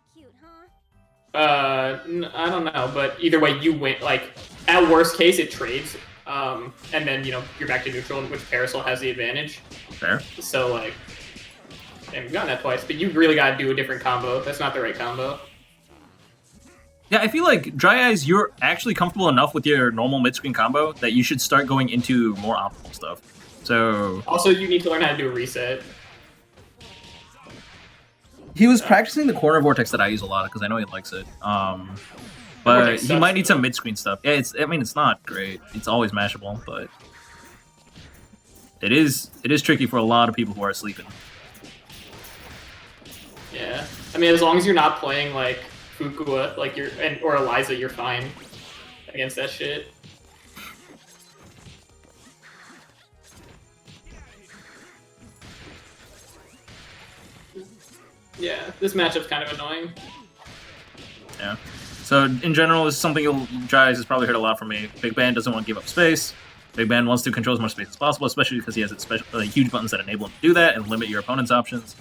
I don't know, but either way you win. Like at worst case it trades, and then you're back to neutral, in which Parasol has the advantage. Fair. So like, and we've gotten that twice, but you really gotta do a different combo. That's not the right combo. Yeah, I feel like Dry Eyes, you're actually comfortable enough with your normal mid-screen combo that you should start going into more optimal stuff. So also, you need to learn how to do a reset. He was practicing the corner vortex that I use a lot because I know he likes it. But he might need some mid-screen stuff. Yeah, it's not great. It's always mashable, but it is tricky for a lot of people who are sleeping. Yeah, I mean, as long as you're not playing like Fukua, like or Eliza, you're fine against that shit. Yeah, this matchup's kind of annoying. Yeah. So in general, this is something Dry Eyes has probably heard a lot from me. Big Band doesn't want to give up space. Big Band wants to control as much space as possible, especially because he has huge buttons that enable him to do that and limit your opponent's options.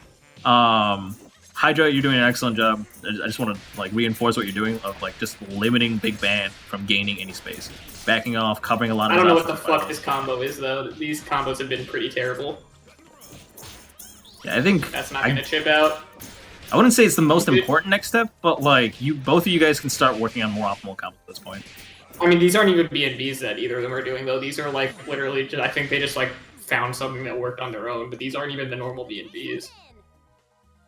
Hydra, you're doing an excellent job. I just want to reinforce what you're doing of just limiting Big Band from gaining any space, backing off, covering a lot of. I don't know what the fuck this combo is though. These combos have been pretty terrible. Yeah, I think that's not gonna chip out. I wouldn't say it's the most important next step, but both of you guys can start working on more optimal combos at this point. I mean, these aren't even B&Bs that either of them are doing though. These are literally just, I think they just found something that worked on their own, but these aren't even the normal B&Bs.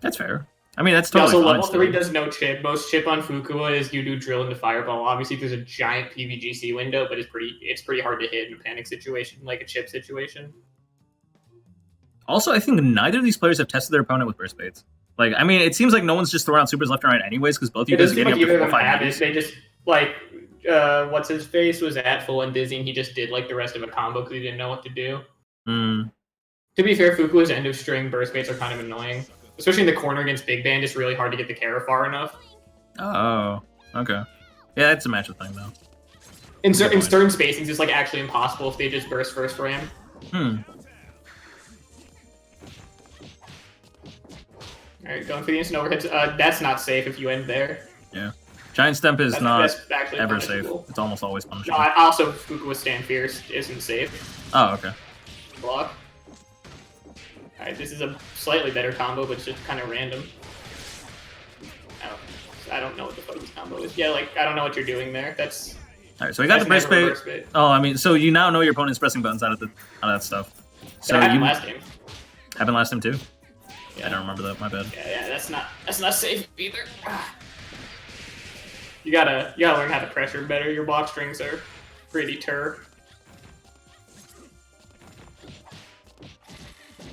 That's fair. I mean, that's totally also, fine. level 3 does no chip. Most chip on Fukua is you do drill into Fireball. Obviously, there's a giant PVGC window, but it's pretty hard to hit in a panic situation, like a chip situation. Also, I think neither of these players have tested their opponent with burst baits. I mean, it seems like no one's just throwing out supers left and right anyways, because both of you guys are getting up to 4 or 5 meters. They just, what's his face was at full and dizzy, and he just did, the rest of a combo because he didn't know what to do. To be fair, Fukua's end of string burst baits are kind of annoying. Especially in the corner against Big Band, it's really hard to get the Kara far enough. Oh, okay. Yeah, it's a matchup thing, though. In certain spacings, it's actually impossible if they just burst first frame. Alright, going for the instant overheads. That's not safe if you end there. Yeah. Giant Stemp is not ever punishable. safe. It's almost always punishable. No, also, Fukua Stand Fierce isn't safe. Oh, okay. Block. Alright, this is a slightly better combo, but it's just kind of random. I don't know what the fuck this combo is. Yeah, I don't know what you're doing there. That's... Alright, so we got the burst bait. Oh, I mean, so you now know your opponent's pressing buttons out of that stuff. So that happened last game. Happened last time too? Yeah. I don't remember that, my bad. Yeah, that's not safe either. You gotta learn how to pressure better. Your block strings are pretty turd.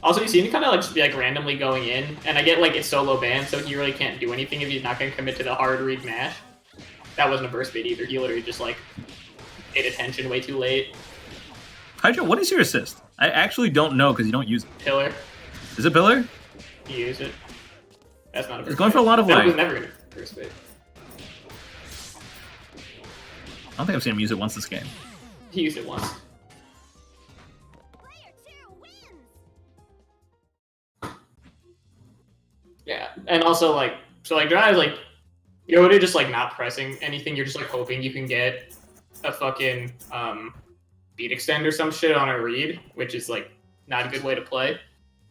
Also, you seem to kind of just be randomly going in, and I get it's solo ban, so he really can't do anything if he's not gonna commit to the hard read mash. That wasn't a burst bait either. He literally just paid attention way too late. Hydra, what is your assist? I actually don't know because you don't use it. Pillar. Is it pillar? You use it. That's not a burst It's going for a lot of that was never gonna burst bait. I don't think I've seen him use it once this game. He used it once. Yeah, and also Dry is you're just not pressing anything. You're just hoping you can get a fucking beat extend or some shit on a read, which is not a good way to play.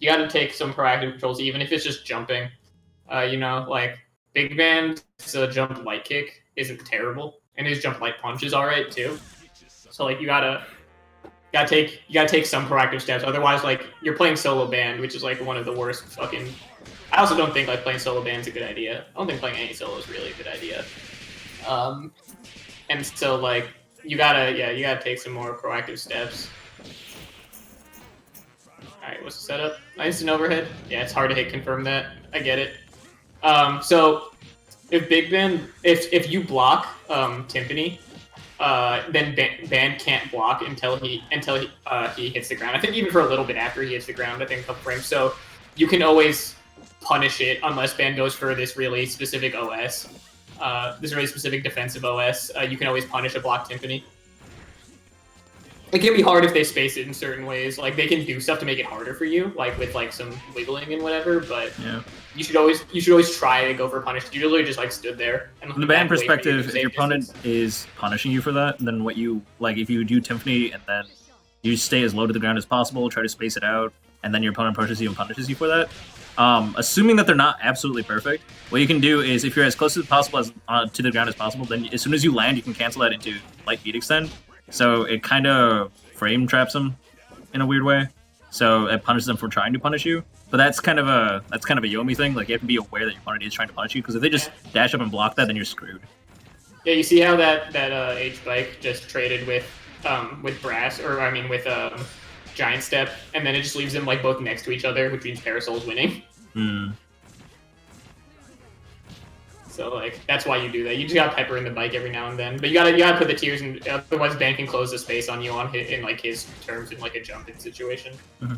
You got to take some proactive controls, even if it's just jumping. Big Band, so jump light kick isn't terrible, and his jump light punch is alright too. So you gotta take some proactive steps. Otherwise, you're playing solo band, which is one of the worst fucking. I also don't think playing solo band's a good idea. I don't think playing any solo is really a good idea. And so you gotta take some more proactive steps. Alright, what's the setup? Instant overhead. Yeah, it's hard to hit confirm that. I get it. So if Big Ben, if you block Timpani, then Band can't block until he hits the ground. I think even for a little bit after he hits the ground, I think a couple frames. So you can always punish it unless Band goes for this really specific OS, this really specific defensive OS. You can always punish a block Timpani. It can be hard if they space it in certain ways. Like they can do stuff to make it harder for you, like with like some wiggling and whatever. But Yeah. you should always try to go for a punish. You literally just like stood there. And From the band perspective, if your opponent is punishing you for that, then what you like if you do Timpani and then you stay as low to the ground as possible, try to space it out, and then your opponent pushes you and punishes you for that. Assuming that they're not absolutely perfect, what you can do is if you're as close as possible as to the ground as possible, then as soon as you land, you can cancel that into light beat extend. So it kind of frame traps them in a weird way. So it punishes them for trying to punish you. But that's kind of a Yomi thing. Like you have to be aware that your opponent is trying to punish you, because if they just dash up and block that, then you're screwed. Yeah, you see how that H bike just traded with Brass, or I mean with Giant Step, and then it just leaves them like both next to each other, which means Parasol's winning. Hmm. So like that's why you do that. You just gotta pepper in the bike every now and then, but you gotta put the tiers in. Otherwise, Ben can close the space on you in like his terms in like a jump in situation. Mm-hmm.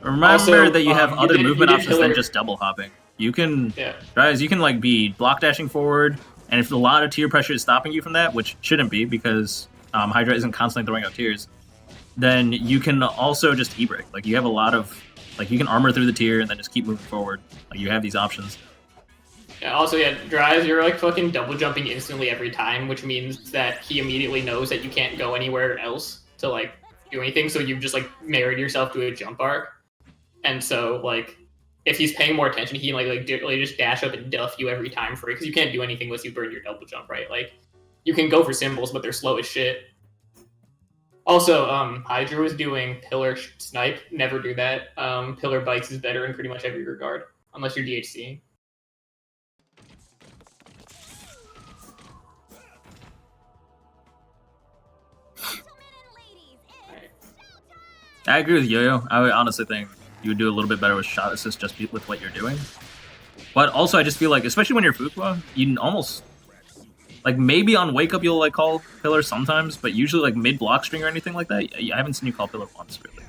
Remember Also, that you have other movement options than Pillar. just double hopping. You can, Yeah. guys, you can like be block dashing forward, and if a lot of tier pressure is stopping you from that, which shouldn't be because Hydra isn't constantly throwing out tiers, then you can also just e-break. Like you have a lot of, like you can armor through the tier and then just keep moving forward. Like you have these options. Yeah, also, yeah, Dries, you're like fucking double jumping instantly every time, which means that he immediately knows that you can't go anywhere else to like do anything. So you've just like married yourself to a jump arc, and so like if he's paying more attention, he can like literally just dash up and duff you every time for it, because you can't do anything unless you burn your double jump, right? Like you can go for symbols, but they're slow as shit. Also, Hydra was doing pillar snipe. Never do that. Pillar bikes is better in pretty much every regard, unless you're DHCing. I agree with Yo-Yo. I would honestly think you would do a little bit better with shot assist just with what you're doing. But also, I just feel like, especially when you're Fuqua, you can almost, like maybe on wake up you'll like call pillar sometimes, but usually like mid block string or anything like that, I haven't seen you call pillar once really.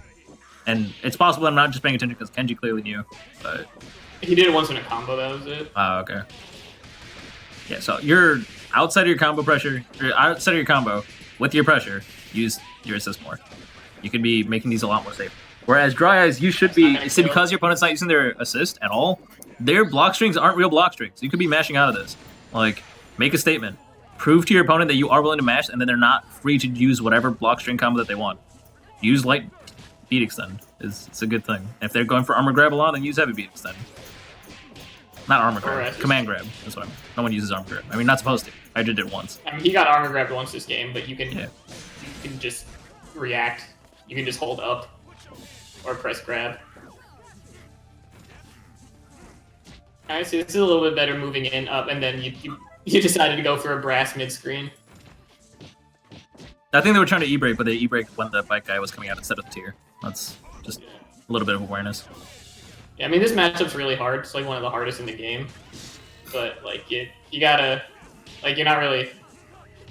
And it's possible I'm not just paying attention because Kenji clearly knew, but He did it once in a combo, that was it. okay. Yeah, so you're outside of your combo pressure, or outside of your combo with your pressure, use your assist more. You could be making these a lot more safe. Whereas Dry Eyes, you should be, see, because your opponent's not using their assist at all, their block strings aren't real block strings. You could be mashing out of this. Like, make a statement. Prove to your opponent that you are willing to mash, and then they're not free to use whatever block string combo that they want. Use light beat extend. It's a good thing. If they're going for armor grab a lot, then use heavy beat extend. Not armor grab, command grab. That's what I mean. No one uses armor grab. I mean, not supposed to. I did it once. I mean, he got armor grabbed once this game, but you can Yeah. you can just react. You can just hold up or press grab. I see. This is a little bit better moving in up, and then you decided to go for a brass mid screen. I think they were trying to e-break, but they e-break when the bike guy was coming out instead of the tier. That's just a little bit of awareness. Yeah, I mean, this matchup's really hard. It's like one of the hardest in the game. But like you gotta, like, you're not really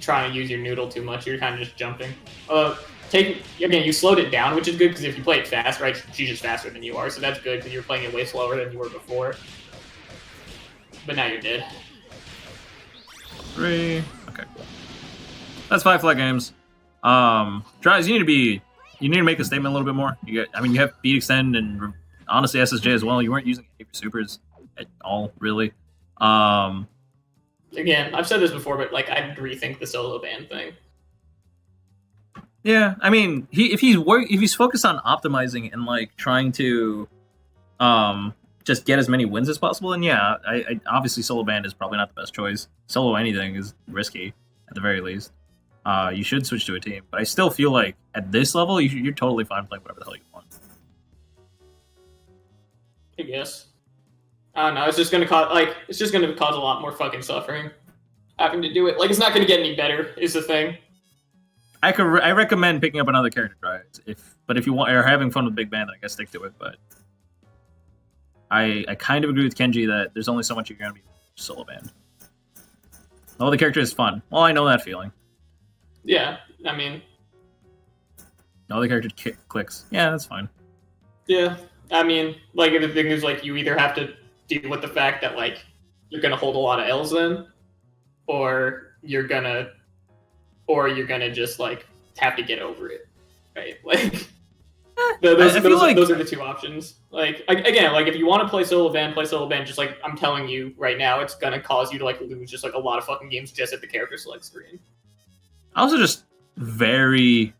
trying to use your noodle too much. You're kind of just jumping. Again, you slowed it down, which is good because if you play it fast, right, she's just faster than you are, so that's good because you're playing it way slower than you were before. But now you're dead. 3. Okay. That's 5 flag games. Dries, you need to make a statement a little bit more. You have beat extend and honestly SSJ as well. You weren't using any of your supers at all, really. Again, I've said this before, but like I'd rethink the solo ban thing. Yeah, I mean, if he's focused on optimizing and like trying to just get as many wins as possible, then yeah, I obviously solo ban is probably not the best choice. Solo anything is risky at the very least. You should switch to a team, but I still feel like at this level, you're totally fine playing whatever the hell you want. I guess. I don't know. It's just gonna cause a lot more fucking suffering having to do it. Like, it's not gonna get any better. Is the thing. I recommend picking up another character, Dries. But if you are having fun with Big Band, then I guess stick to it. But I kind of agree with Kenji that there's only so much you're gonna be solo banned. Oh, the character is fun. Well, I know that feeling. Yeah, I mean, No, the character clicks. Yeah, that's fine. yeah, I mean, like the thing is, like, you either have to deal with the fact that like you're gonna hold a lot of L's in, or you're gonna just like have to get over it, right? Like. Those are the two options. Like again, like if you want to play solo ban, play solo ban. Just like I'm telling you right now, it's gonna cause you to like lose just like a lot of fucking games just at the character select screen. I'm also just very,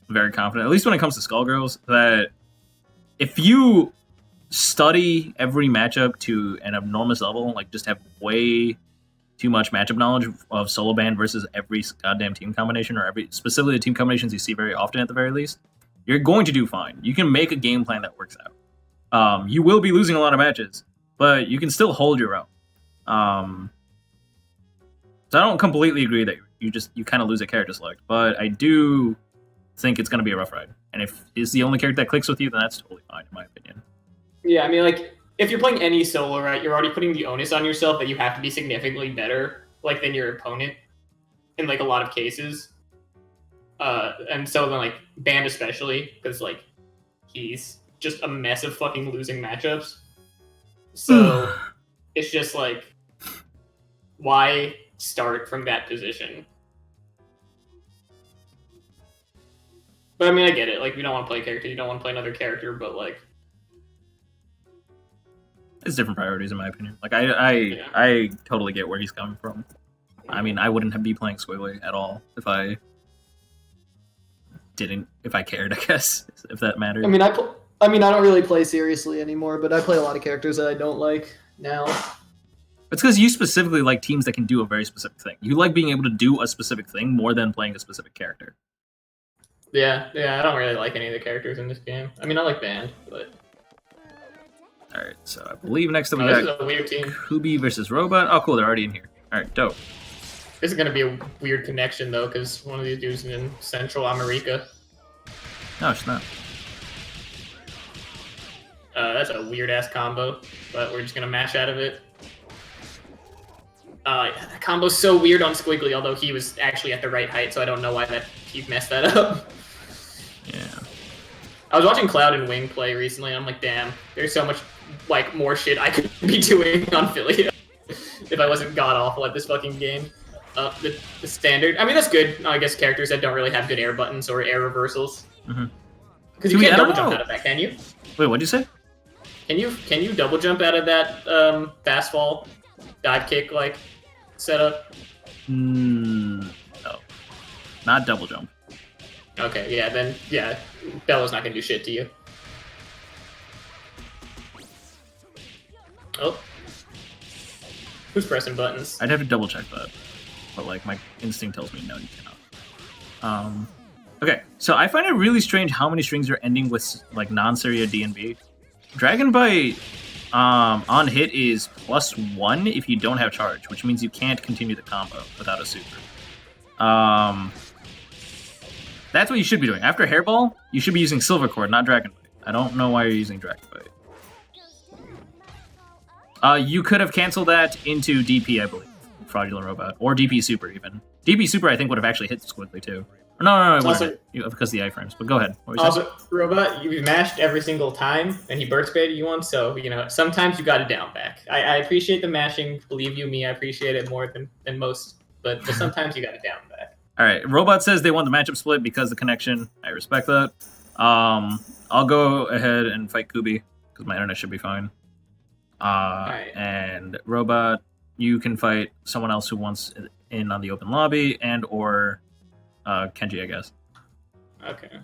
very confident, at least when it comes to Skullgirls, that if you study every matchup to an enormous level, like just have way too much matchup knowledge of solo ban versus every goddamn team combination, or specifically the team combinations you see very often at the very least, you're going to do fine. You can make a game plan that works out. You will be losing a lot of matches, but you can still hold your own. So I don't completely agree that you kind of lose a character select, but I do think it's going to be a rough ride. And if it's the only character that clicks with you, then that's totally fine, in my opinion. Yeah, I mean, like, if you're playing any solo, right, you're already putting the onus on yourself that you have to be significantly better, like, than your opponent in, like, a lot of cases. And so then, like, Band especially, because, like, he's just a mess of fucking losing matchups. So it's just, like, why start from that position? But, I mean, I get it. Like, you don't want to play a character, you don't want to play another character, but, like... It's different priorities, in my opinion. Like, I totally get where he's coming from. I mean, I wouldn't be playing Squiggly at all if I cared, I guess, if that mattered. I mean, I don't really play seriously anymore, but I play a lot of characters that I don't like now. It's because you specifically like teams that can do a very specific thing. You like being able to do a specific thing more than playing a specific character. Yeah, I don't really like any of the characters in this game. I mean, I like Band, but... Alright, so I believe next up we this got is a weird team. Kubi versus Robot. Oh, cool, they're already in here. Alright, dope. This is going to be a weird connection, though, because one of these dudes is in Central America. No, it's not. That's a weird-ass combo, but we're just going to mash out of it. That combo's so weird on Squiggly, although he was actually at the right height, so I don't know why he messed that up. Yeah. I was watching Cloud and Wing play recently, and I'm like, damn, there's so much like more shit I could be doing on Philly if I wasn't god-awful at this fucking game. The standard, I mean, that's good, I guess, characters that don't really have good air buttons or air reversals. Because you can't double jump out of that, can you? Wait, what'd you say? Can you double jump out of that fast fall dive kick like setup? No, not double jump. Okay, yeah, then yeah, Bella's not gonna do shit to you. Oh, who's pressing buttons? I'd have to double check that, but like my instinct tells me no, you cannot. Okay, so I find it really strange how many strings are ending with like non-Syria DNB. Dragon Bite on hit is +1 if you don't have charge, which means you can't continue the combo without a super. That's what you should be doing. After Hairball, you should be using Silver Cord, not Dragon Bite. I don't know why you're using Dragon Bite. You could have canceled that into DP, I believe. Fraudulent Robot. Or DP Super, even. DP Super, I think, would have actually hit Squiggly, too. No, it wasn't. Because of the iframes. But go ahead. Also, Robot, you mashed every single time, and he burst baited you once, so, you know, sometimes you got it down back. I appreciate the mashing. Believe you me, I appreciate it more than most. But sometimes you got it down back. All right, Robot says they want the matchup split because of the connection. I respect that. I'll go ahead and fight Kubi because my internet should be fine. Right. And Robot, you can fight someone else who wants in on the open lobby and or Kenji, I guess. Okay.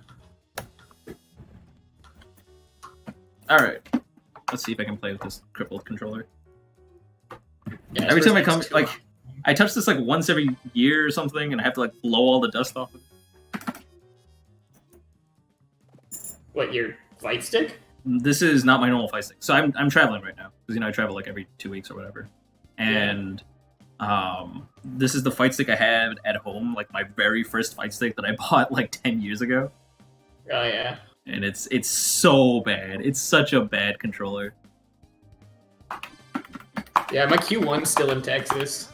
All right. Let's see if I can play with this crippled controller. Yeah, every time I come, like, I touch this like once every year or something, and I have to like blow all the dust off of it. What, your fight stick? This is not my normal fight stick. So I'm traveling right now because I travel like every 2 weeks or whatever, and this is the fight stick I had at home, like my very first fight stick that I bought like 10 years ago. Oh yeah. And it's so bad. It's such a bad controller. Yeah, my Q1's still in Texas.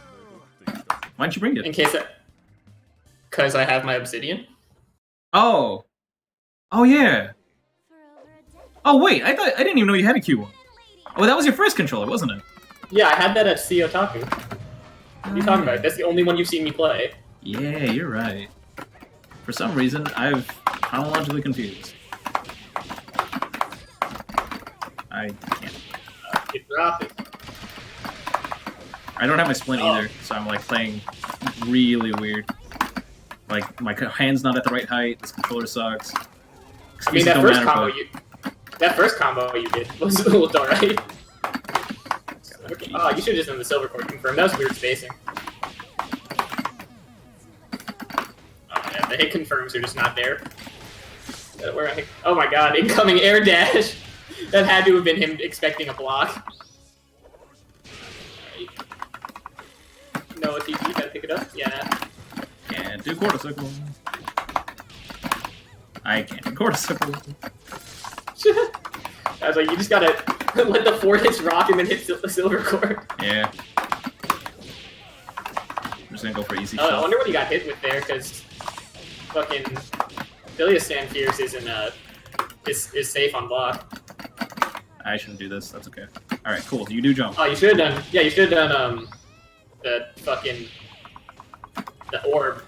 Why'd you bring In it? case because I have my obsidian. Oh. Oh, yeah. Oh, wait. I didn't even know you had a Q1. Oh, that was your first controller, wasn't it? Yeah, I had that at C Otaku. What are you talking about? That's the only one you've seen me play. Yeah, you're right. For some reason, I've chronologically confused. I can't. Get dropping. I don't have my splint either, so I'm like playing really weird. Like my hand's not at the right height. This controller sucks. I mean, that first combo you did was alright. Okay. Oh, you should have just done the silver cord confirm. That was weird spacing. Oh yeah, the hit confirms are just not there. Oh my god, incoming air dash! That had to have been him expecting a block. No, it's easy, you gotta pick it up. Yeah. Can't do quarter circle. I can't do quarter circle. I was like, you just gotta let the 4 hits rock and then hit the silver core. Yeah. I'm just gonna go for easy I shot. wonder what he got hit with there, because fucking Phileas Stan Fierce isn't is safe on block. I shouldn't do this. That's okay. All right, cool. You do jump. Oh, you should have done. Yeah, you should have done the fucking the orb.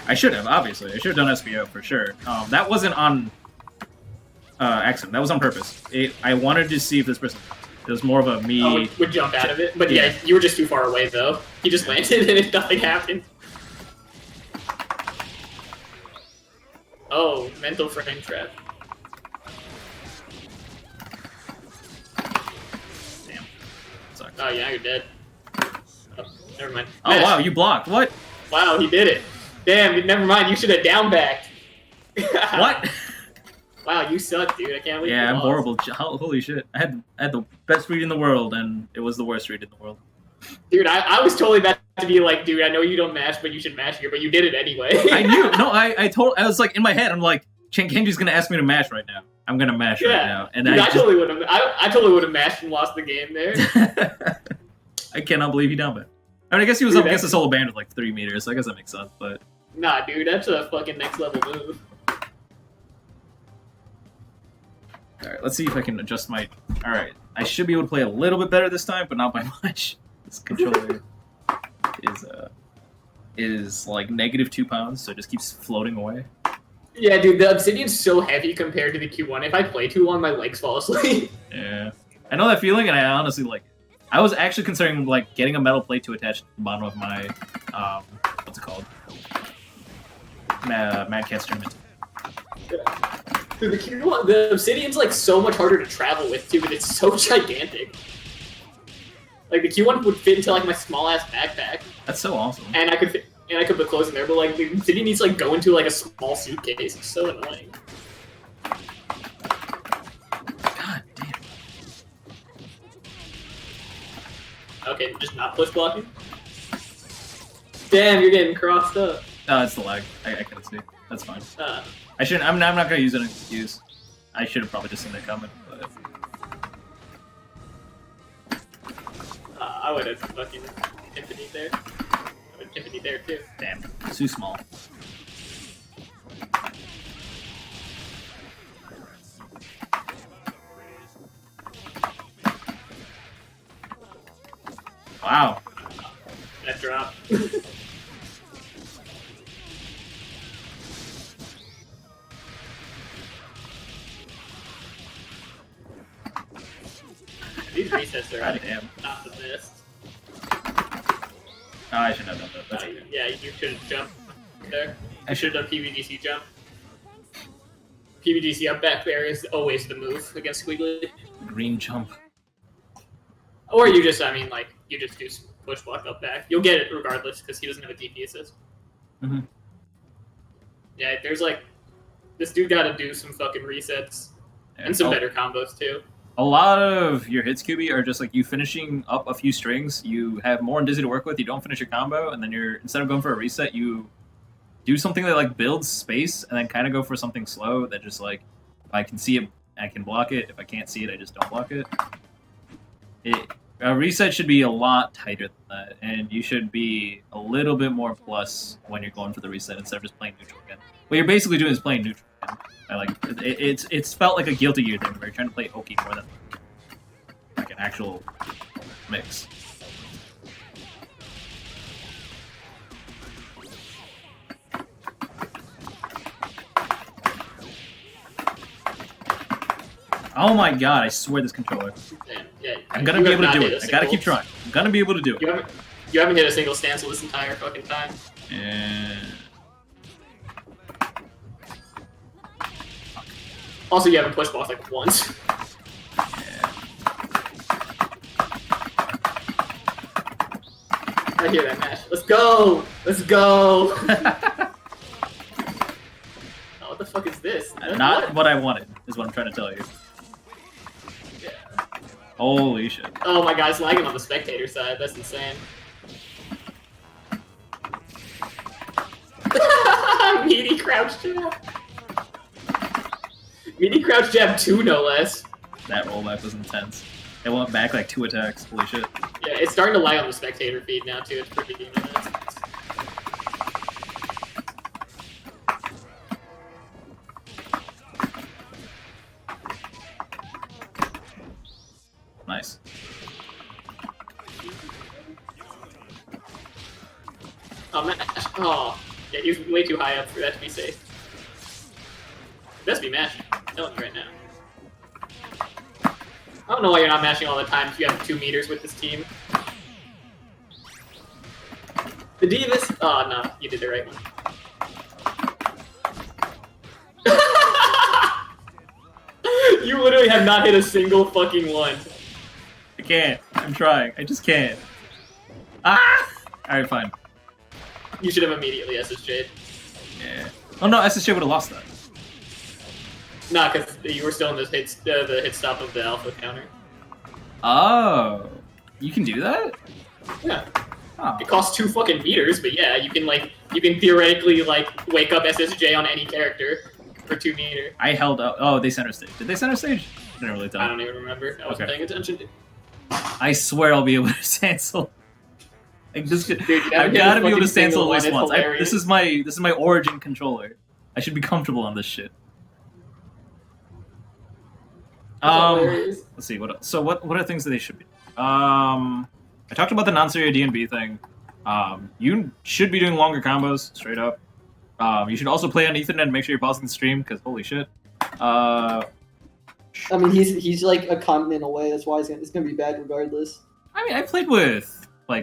I should have, obviously. I should have done SBO for sure. That wasn't on accident. That was on purpose. I wanted to see if this person. It was more of a me. Would jump out of it, but yeah, you were just too far away though. He just landed and nothing happened. Oh, mental frame trap. Damn. Sucks. Oh yeah, you're dead. Oh, never mind. Oh wow, you blocked. What? Wow, he did it. Damn, never mind. You should have down backed. What? Wow, you suck, dude. I can't believe Yeah, you I'm lost. horrible. Holy shit. I had the best read in the world, and it was the worst read in the world. Dude, I was totally about to be like, dude, I know you don't mash, but you should mash here, but you did it anyway. I knew. No, I was like in my head. I'm like, Kenji's gonna ask me to mash right now. I'm gonna mash right now, and dude, I just... totally would have. I totally would have mashed and lost the game there. I cannot believe he down back. I mean, I guess he was Dude, up against a solo band with like 3 meters, so I guess that makes sense. But Nah, dude, that's a fucking next level move. all right, let's see if I can adjust my. All right, I should be able to play a little bit better this time, but not by much. This controller is like -2 pounds, so it just keeps floating away. Yeah, dude, the Obsidian's so heavy compared to the Q1. If I play too long, my legs fall asleep. Yeah, I know that feeling, and I honestly like it. I was actually considering like getting a metal plate to attach to the bottom of my what's it called? Mad Cat's tournament. Dude, the Q1, the Obsidian's like so much harder to travel with too, but it's so gigantic. Like the Q1 would fit into like my small ass backpack, That's so awesome. and I could put clothes in there. But like the Obsidian needs to like go into like a small suitcase. It's so annoying. God damn. Okay, just not push blocking. Damn, you're getting crossed up. No, it's the lag. I couldn't see. That's fine. Uh, I shouldn't. I'm not gonna use it as an excuse. I should have probably just seen that coming. But I would have fucking Tiffany there. I would Tiffany there too. damn, too small. Wow. That drop. These resets are God like, damn. not the best. Oh, I shouldn't have done that. That's okay. Yeah, you should have jumped there. I I should have done PVDC jump. PVDC up back there is always the move against Squiggly. Green jump. Or you just, I mean, like, you just do push block up back. You'll get it regardless because he doesn't have a DP assist. Mm-hmm. Yeah, there's like, this dude got to do some fucking resets Yeah. and some better combos too. A lot of your hits, QB, are just like you finishing up a few strings. You have more and Dizzy to work with. You don't finish your combo, and then you're instead of going for a reset, you do something that like builds space, and then kind of go for something slow that just like if I can see it, I can block it. If I can't see it, I just don't block it. A reset should be a lot tighter than that, and you should be a little bit more plus when you're going for the reset instead of just playing neutral again. What you're basically doing is playing neutral again. It's felt like a Guilty Gear thing where you're trying to play Oki more than like an actual mix. Oh my god, I swear this controller. Yeah, I'm gonna be able to do it. I gotta keep trying. I'm gonna be able to do it. You haven't hit a single stancel this entire fucking time. And... Also, you haven't pushed boss like once. yeah. I hear that match. Let's go! Let's go! Oh, what the fuck is this? Not what I wanted, is what I'm trying to tell you. Yeah. Holy shit. Oh my god, it's lagging on the spectator side. That's insane. Meaty crouch jab. Meaty crouch jab 2, no less. That rollback was intense. It went back like 2 attacks. Holy shit. Yeah, it's starting to lag on the spectator feed now too. It's pretty nuts. Nice. Oh man. Oh. Yeah, he was way too high up for that to be safe. Best be mashing. I'm telling you right now. I don't know why you're not mashing all the time if you have 2 meters with this team. The Divas. Oh no, you did the right one. You literally have not hit a single fucking one. I can't. I'm trying. I just can't. Ah! Alright, fine. You should have immediately SSJ'd. Yeah. Oh no, SSJ would have lost that. Nah, because you were still in the hit stop of the alpha counter. Oh. You can do that? Yeah. Oh. It costs 2 fucking meters, but yeah, you can theoretically wake up SSJ on any character for 2 meter. I held up. Oh, they center stage. Did they center stage? I didn't really tell. I don't even remember. I wasn't Okay. paying attention. I swear I'll be able to cancel. I've Dude, got to be able to cancel at least once. Hilarious. This is my origin controller. I should be comfortable on this shit. Hilarious. Let's see what are things that they should be. I talked about the non-serial D&B thing. You should be doing longer combos, straight up. You should also play on Ethernet and make sure you're pausing the stream, because holy shit. I mean, he's like a continent away. That's why it's gonna be bad regardless. I mean, I played with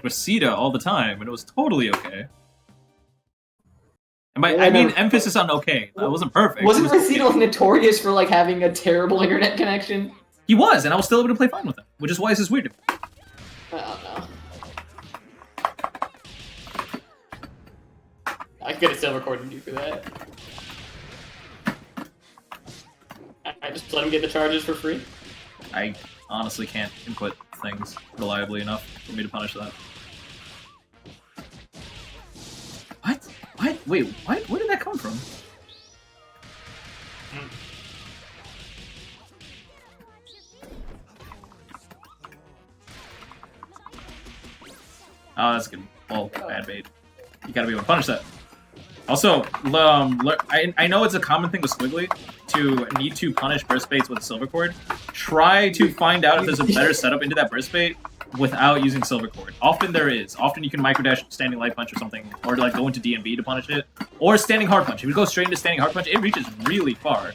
Sita all the time, and it was totally okay. And I mean emphasis on okay. It wasn't perfect. Wasn't it was Racito notorious for having a terrible internet connection? He was, and I was still able to play fine with him, which is why this is weird. I don't know. I could have still recorded you for that. I just let him get the charges for free. I honestly can't input things reliably enough for me to punish that. What? What? Wait, what? Where did that come from? Oh, that's good. Well, bad bait. You gotta be able to punish that. Also, I know it's a common thing with Squiggly to need to punish burst baits with a silver cord. Try to find out if there's a better setup into that burst bait without using silver cord. Often there is. Often you can microdash standing light punch or something, or go into DMB to punish it, or standing hard punch. If you go straight into standing hard punch, it reaches really far.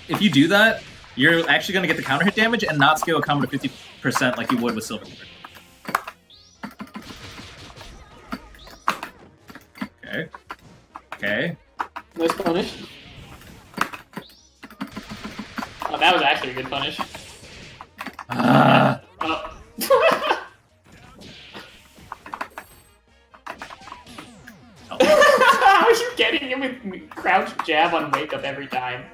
If you do that, you're actually gonna get the counter hit damage and not scale a combo to 50% like you would with silver cord. Okay. Okay. Nice punish. Oh, that was actually a good punish. Ah. Oh. How are you getting him with crouch jab on wake up every time?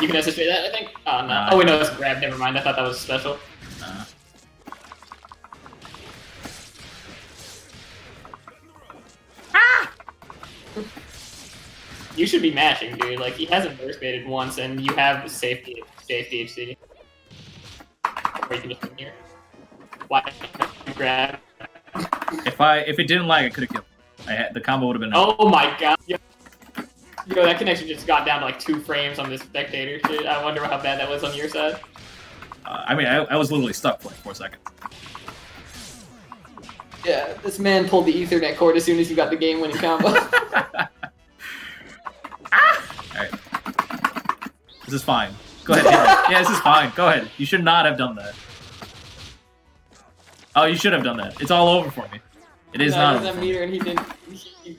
You can SSJ that, I think? Oh, no. Oh, wait, no, that's grab. Never mind. I thought that was special. You should be mashing, dude. He hasn't burst baited once, and you have safety JFDHC. Or you can just come here. Why grab? If it didn't lag, I could have killed him. The combo would have been. Oh my god. Yo, that connection just got down to like 2 frames on this spectator shit. I wonder how bad that was on your side. I mean, I was literally stuck for like 4 seconds. Yeah, this man pulled the Ethernet cord as soon as he got the game-winning combo. Alright. This is fine. Go ahead, hit it. Yeah, this is fine. Go ahead. You should not have done that. Oh, you should have done that. It's all over for me. It is not. He doesn't have meter and he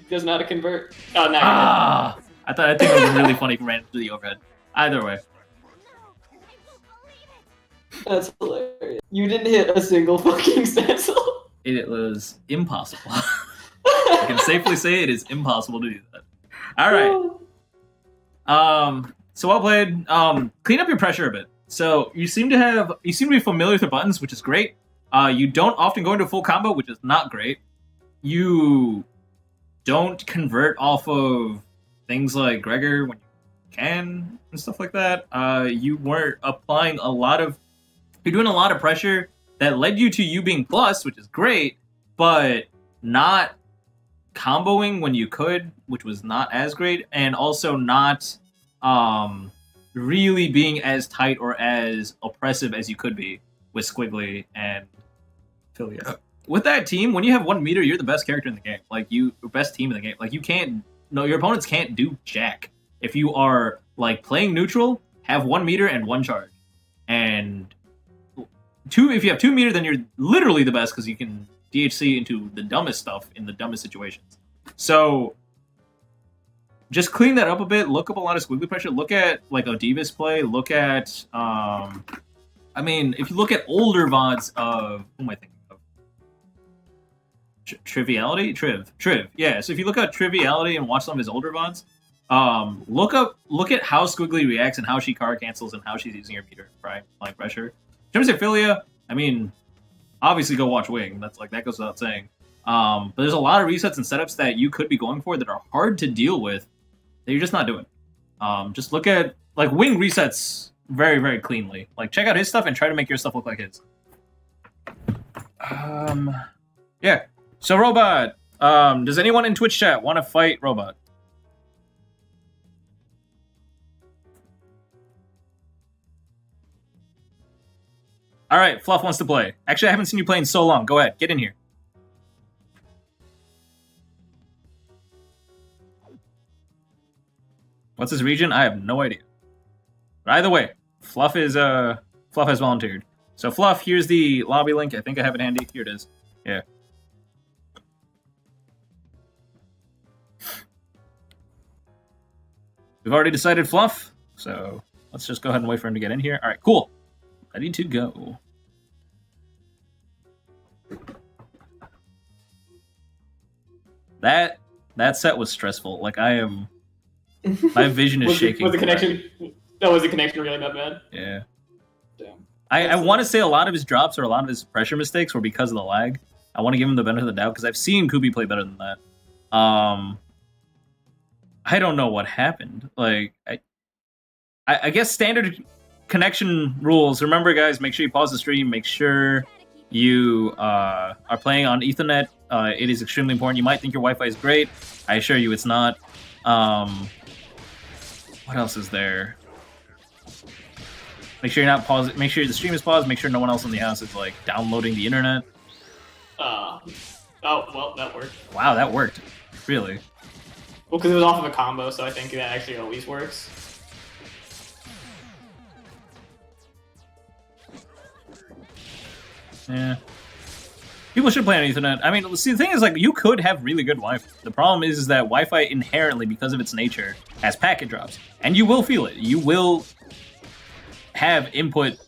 doesn't know how to convert. Oh, no. I think it would have been really funny if we ran into the overhead. Either way. That's hilarious. You didn't hit a single fucking stencil. It was impossible. I can safely say it is impossible to do that. Alright. So well played. Clean up your pressure a bit. So you seem to be familiar with the buttons, which is great. You don't often go into full combo, which is not great. You don't convert off of things like Gregor when you can and stuff like that. You weren't applying you're doing a lot of pressure that led you to you being plus, which is great, but not comboing when you could, which was not as great, and also not really being as tight or as oppressive as you could be with Squiggly and Philia. With that team, when you have 1 meter, you're the best character in the game. Like, best team in the game. Like, your opponents can't do jack. If you are, like, playing neutral, have 1 meter and 1 charge. And if you have 2 meter, then you're literally the best because you can DHC into the dumbest stuff in the dumbest situations. So just clean that up a bit. Look up a lot of Squiggly pressure. Look at like Odiva's play. Look at if you look at older VODs of who am I thinking of? Triviality? Triv. Yeah. So if you look at Triviality and watch some of his older VODs, look at how Squiggly reacts and how she card cancels and how she's using her meter applying pressure. In terms of Philia, I mean, obviously go watch Wing. That goes without saying. But there's a lot of resets and setups that you could be going for that are hard to deal with that you're just not doing. Just look at like Wing resets very, very cleanly. Like check out his stuff and try to make your stuff look like his. Yeah. So Robot, does anyone in Twitch chat want to fight Robot? All right, Fluff wants to play. Actually, I haven't seen you play in so long. Go ahead, get in here. What's his region? I have no idea. But either way, Fluff has volunteered. So Fluff, here's the lobby link. I think I have it handy. Here it is. Yeah. We've already decided Fluff, so let's just go ahead and wait for him to get in here. All right, cool. Ready to go. That set was stressful. Like my vision is shaking. Was the connection really that bad? Yeah. Damn. I want to say a lot of his drops or a lot of his pressure mistakes were because of the lag. I want to give him the benefit of the doubt because I've seen Kubi play better than that. I don't know what happened. Like I guess standard connection rules. Remember, guys, make sure you pause the stream. Make sure you are playing on Ethernet. It is extremely important. You might think your Wi-Fi is great. I assure you it's not. What else is there? Make sure you're not pausing. Make sure the stream is paused. Make sure no one else in the house is like downloading the internet. Oh, well, that worked. Wow, that worked. Really? Well, because it was off of a combo, so I think that actually always works. Yeah. People should play on Ethernet. I mean, see, the thing is, like, you could have really good Wi-Fi. The problem is that Wi-Fi inherently, because of its nature, has packet drops. And you will feel it. You will have input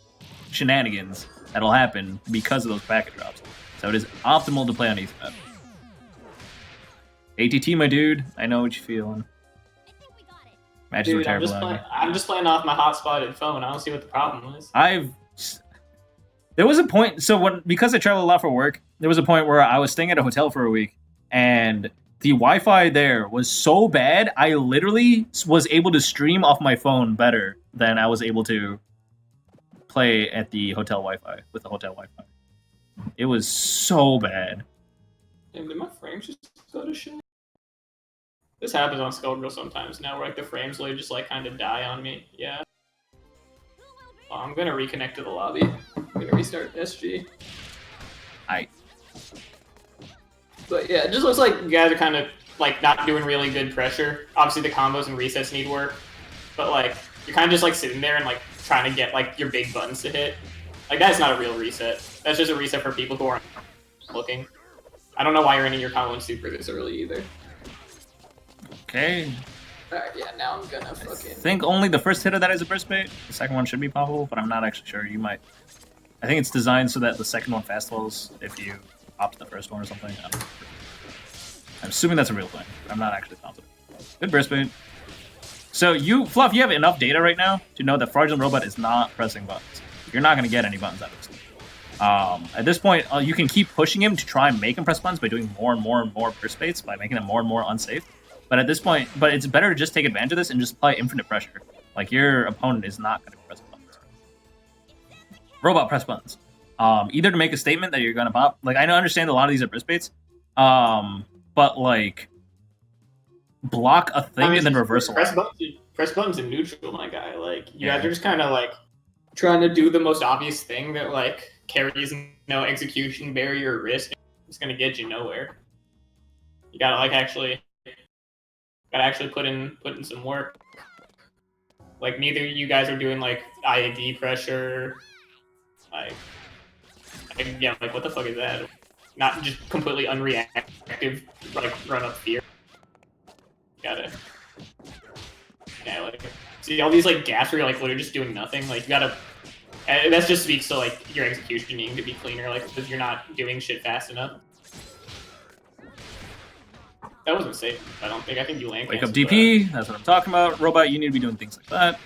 shenanigans that'll happen because of those packet drops. So it is optimal to play on Ethernet. ATT, my dude. I know what you're feeling. Matches were terrible. I'm just playing off my hotspotted phone. I don't see what the problem is. There was a point, because I travel a lot for work, there was a point where I was staying at a hotel for a week, and the Wi-Fi there was so bad, I literally was able to stream off my phone better than I was able to play at the hotel Wi-Fi with the hotel Wi-Fi. It was so bad. Damn, did my frames just go to shit? This happens on Skullgirls sometimes now, where like the frames literally just like kind of die on me. Yeah. Oh, I'm gonna reconnect to the lobby. I'm gonna restart SG. But yeah, it just looks like you guys are kind of like not doing really good pressure. Obviously, the combos and resets need work, but like you're kind of just like sitting there and like trying to get like your big buttons to hit. Like that's not a real reset. That's just a reset for people who aren't looking. I don't know why you're ending your combo and super this early either. Okay. Alright, yeah, now I'm gonna I fucking... think only the first hit of that is a burst bait. The second one should be poppable, but I'm not actually sure. You might... I think it's designed so that the second one fast falls if you opt the first one or something. I'm assuming that's a real thing. I'm not actually confident. Good burst bait. So you, Fluff, you have enough data right now to know that Fraudulent Robot is not pressing buttons. You're not going to get any buttons out of this. At this point, you can keep pushing him to try and make him press buttons by doing more and more and more burst baits, by making them more and more unsafe. But at this point, it's better to just take advantage of this and just apply infinite pressure. Like, your opponent is not going to press buttons. Robot press buttons. Either to make a statement that you're going to pop. Like, I understand a lot of these are burst baits. But, like, block a thing and then reversal. Press buttons in neutral, my guy. Like, you guys are just kind of, like, trying to do the most obvious thing that, like, carries no execution barrier or risk. It's going to get you nowhere. You gotta, like, actually put in some work. Like, neither of you guys are doing like IAD pressure. Like yeah, like what the fuck is that? Not just completely unreactive, like run up fear. Gotta, yeah, like see all these like gaps where you're like literally just doing nothing. Like you gotta. That just speaks to like your execution needing to be cleaner, like because you're not doing shit fast enough. That wasn't safe, I don't think. I think you land. Wake up DP, that's what I'm talking about. Robot, you need to be doing things like that.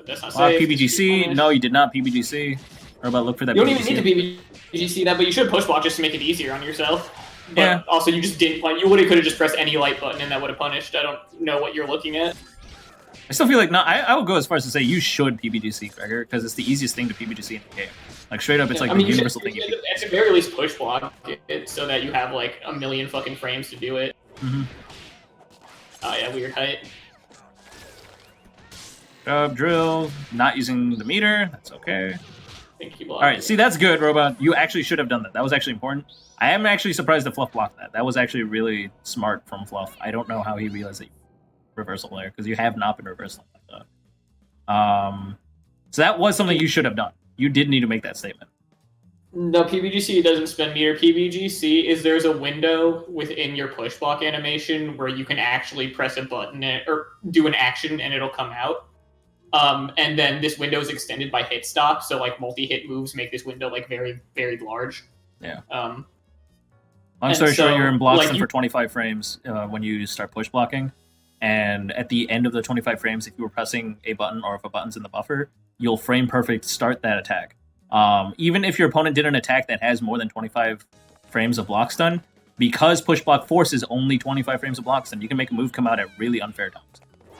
That's not safe. PBGC, no, you did not PBGC. Robot, look for that. You don't even need to PBGC that, but you should push block just to make it easier on yourself. But yeah. Also, you just didn't. Like, you could have just pressed any light button and that would have punished. I don't know what you're looking at. I still feel like I would go as far as to say you should PBGC, Gregor, because it's the easiest thing to PBGC in the game. Like straight up, it's like the universal thing. At the very least, push block it so that you have like a million fucking frames to do it. Mm-hmm. Oh yeah, weird height. Drill, not using the meter. That's okay. Thank you. All right, see that's good, Robot. You actually should have done that. That was actually important. I am actually surprised that Fluff blocked that. That was actually really smart from Fluff. I don't know how he realized that you reversal there because you have not been reversing like that. So that was something you should have done. You did need to make that statement. No, PBGC doesn't spend meter. PBGC is there's a window within your push block animation where you can actually press a button or do an action and it'll come out. And then this window is extended by hit stop, so like multi-hit moves make this window like very, very large. Yeah. Long story short, you're in blocks for 25 frames when you start push blocking. And at the end of the 25 frames, if you were pressing a button or if a button's in the buffer, you'll frame perfect start that attack. Even if your opponent did an attack that has more than 25 frames of block stun, because push block forces only 25 frames of block stun, you can make a move come out at really unfair times.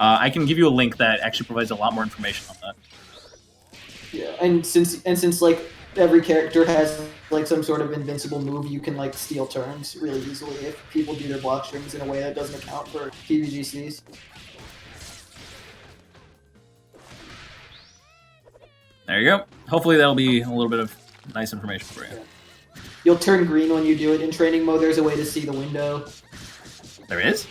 I can give you a link that actually provides a lot more information on that. Yeah, and since like every character has like some sort of invincible move, you can like steal turns really easily if people do their block strings in a way that doesn't account for PBGCs. There you go. Hopefully that'll be a little bit of nice information for you. Yeah. You'll turn green when you do it. In training mode, there's a way to see the window. There is?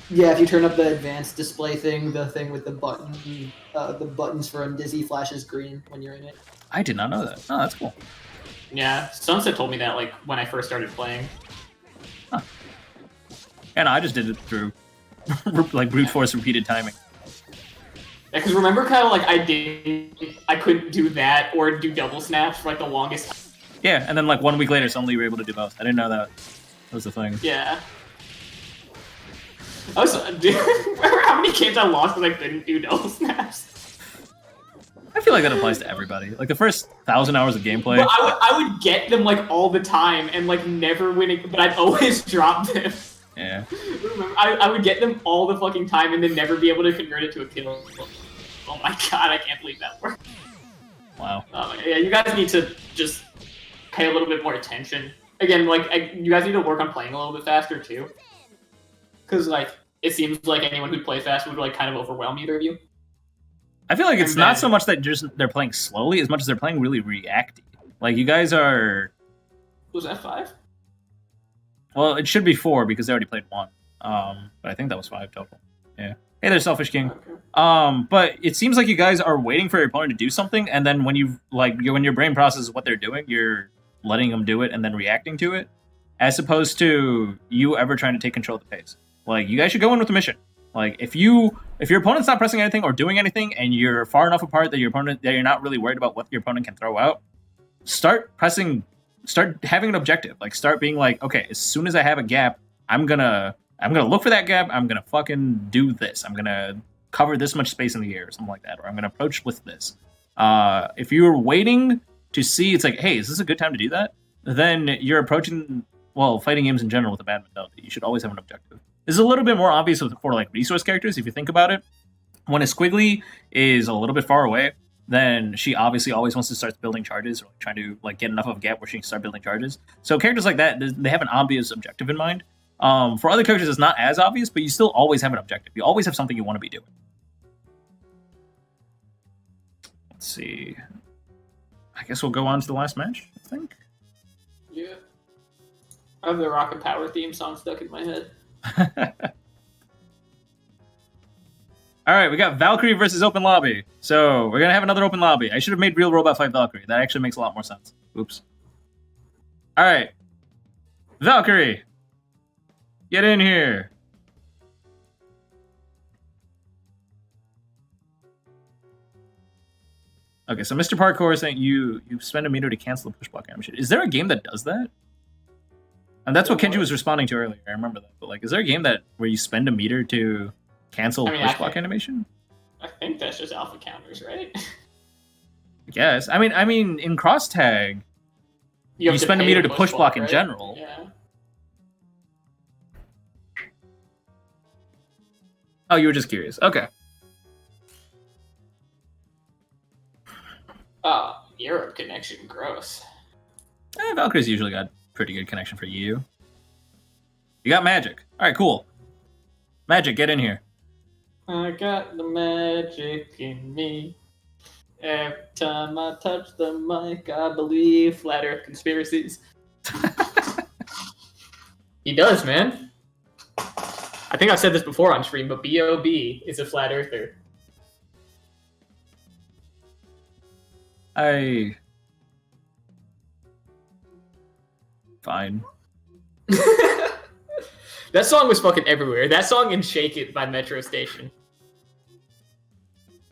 Yeah, if you turn up the advanced display thing, the thing with the button, the buttons for Undizzy flashes green when you're in it. I did not know that. Oh, that's cool. Yeah, Sunset told me that like when I first started playing. Huh. Yeah, no, I just did it through like brute force repeated timing. Yeah, because remember kind of like I couldn't do that or do double snaps for like the longest time. Yeah, and then like 1 week later, suddenly you were able to do both. I didn't know that was the thing. Yeah. Remember how many games I lost because I couldn't do double snaps? I feel like that applies to everybody. Like the first 1,000 hours of gameplay. But I would get them like all the time and like never winning, but I'd always drop them. Yeah. I would get them all the fucking time and then never be able to convert it to a kill. Oh my god, I can't believe that worked. Wow. Yeah, you guys need to just pay a little bit more attention. Again, like, you guys need to work on playing a little bit faster, too. Because, like, it seems like anyone who plays fast would, like, kind of overwhelm either of you. I feel like it's not so much that they're playing slowly as much as they're playing really reactive. Like, you guys are... Was that 5? Well, it should be 4 because they already played 1. But I think that was 5 total. Yeah. Hey there, Selfish King. Okay. But it seems like you guys are waiting for your opponent to do something, and then when when your brain processes what they're doing, you're letting them do it and then reacting to it, as opposed to you ever trying to take control of the pace. Like, you guys should go in with a mission. Like, if your opponent's not pressing anything or doing anything, and you're far enough apart that you're not really worried about what your opponent can throw out, start having an objective. Like, start being like, okay, as soon as I have a gap, I'm gonna look for that gap. I'm gonna fucking do this. I'm gonna cover this much space in the air or something like that, or I'm gonna approach with this. If you're waiting to see, it's like, hey, is this a good time to do that? Then you're approaching, fighting games in general with a bad mentality. You should always have an objective. This is a little bit more obvious for like resource characters, if you think about it. When a Squiggly is a little bit far away, then she obviously always wants to start building charges, or like, trying to like get enough of a gap where she can start building charges. So characters like that, they have an obvious objective in mind. For other characters, it's not as obvious, but you still always have an objective. You always have something you want to be doing. Let's see. I guess we'll go on to the last match, I think. Yeah. I have the Rocket Power theme song stuck in my head. Alright, we got Valkyrie versus Open Lobby. So, we're gonna have another Open Lobby. I should have made Real Robot fight Valkyrie. That actually makes a lot more sense. Oops. Alright. Valkyrie! Get in here! Okay, so Mr. Parkour is saying you spend a meter to cancel the push block animation. Is there a game that does that? And that's what Kenji was responding to earlier. I remember that. But like, is there a game where you spend a meter to cancel push block animation? I think that's just alpha counters, right? I guess. I mean, in cross tag, you spend a meter to push block in right? general. Yeah. Oh, you were just curious. Okay. Europe connection, gross. Valkyrie's usually got pretty good connection for you. You got magic. All right, cool. Magic, get in here. I got the magic in me. Every time I touch the mic, I believe flat Earth conspiracies. He does, man. I think I've said this before on stream, but B.O.B. is a flat earther. Fine. That song was fucking everywhere. That song and Shake It by Metro Station.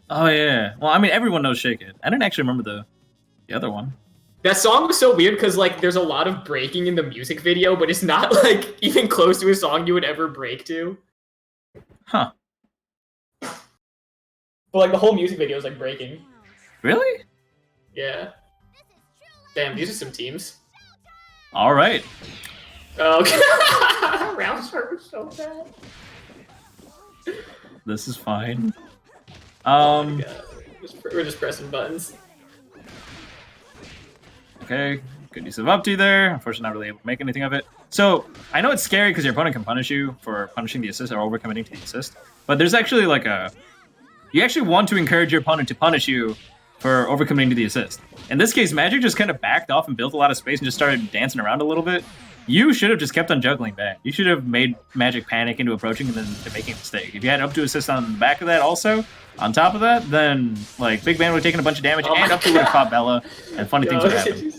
Oh, yeah. Well, I mean, everyone knows Shake It. I didn't actually remember the other one. That song was so weird because, like, there's a lot of breaking in the music video, but it's not, like, even close to a song you would ever break to. Huh. But, like, the whole music video is, like, breaking. Really? Yeah. Damn, these are some teams. All right. Okay. Round start was so bad. This is fine. Oh my God. We're just pressing buttons. Okay, good use of up to there. Unfortunately, not really able to make anything of it. So, I know it's scary because your opponent can punish you for punishing the assist or overcommitting to the assist, but there's actually like you actually want to encourage your opponent to punish you for overcommitting to the assist. In this case, Magic just kind of backed off and built a lot of space and just started dancing around a little bit. You should have just kept on juggling back. You should have made Magic panic into approaching and then making a mistake. If you had up to assist on the back of that also, on top of that, then like Big Bang would have taken a bunch of damage and up to would have caught Bella, and funny things would happen.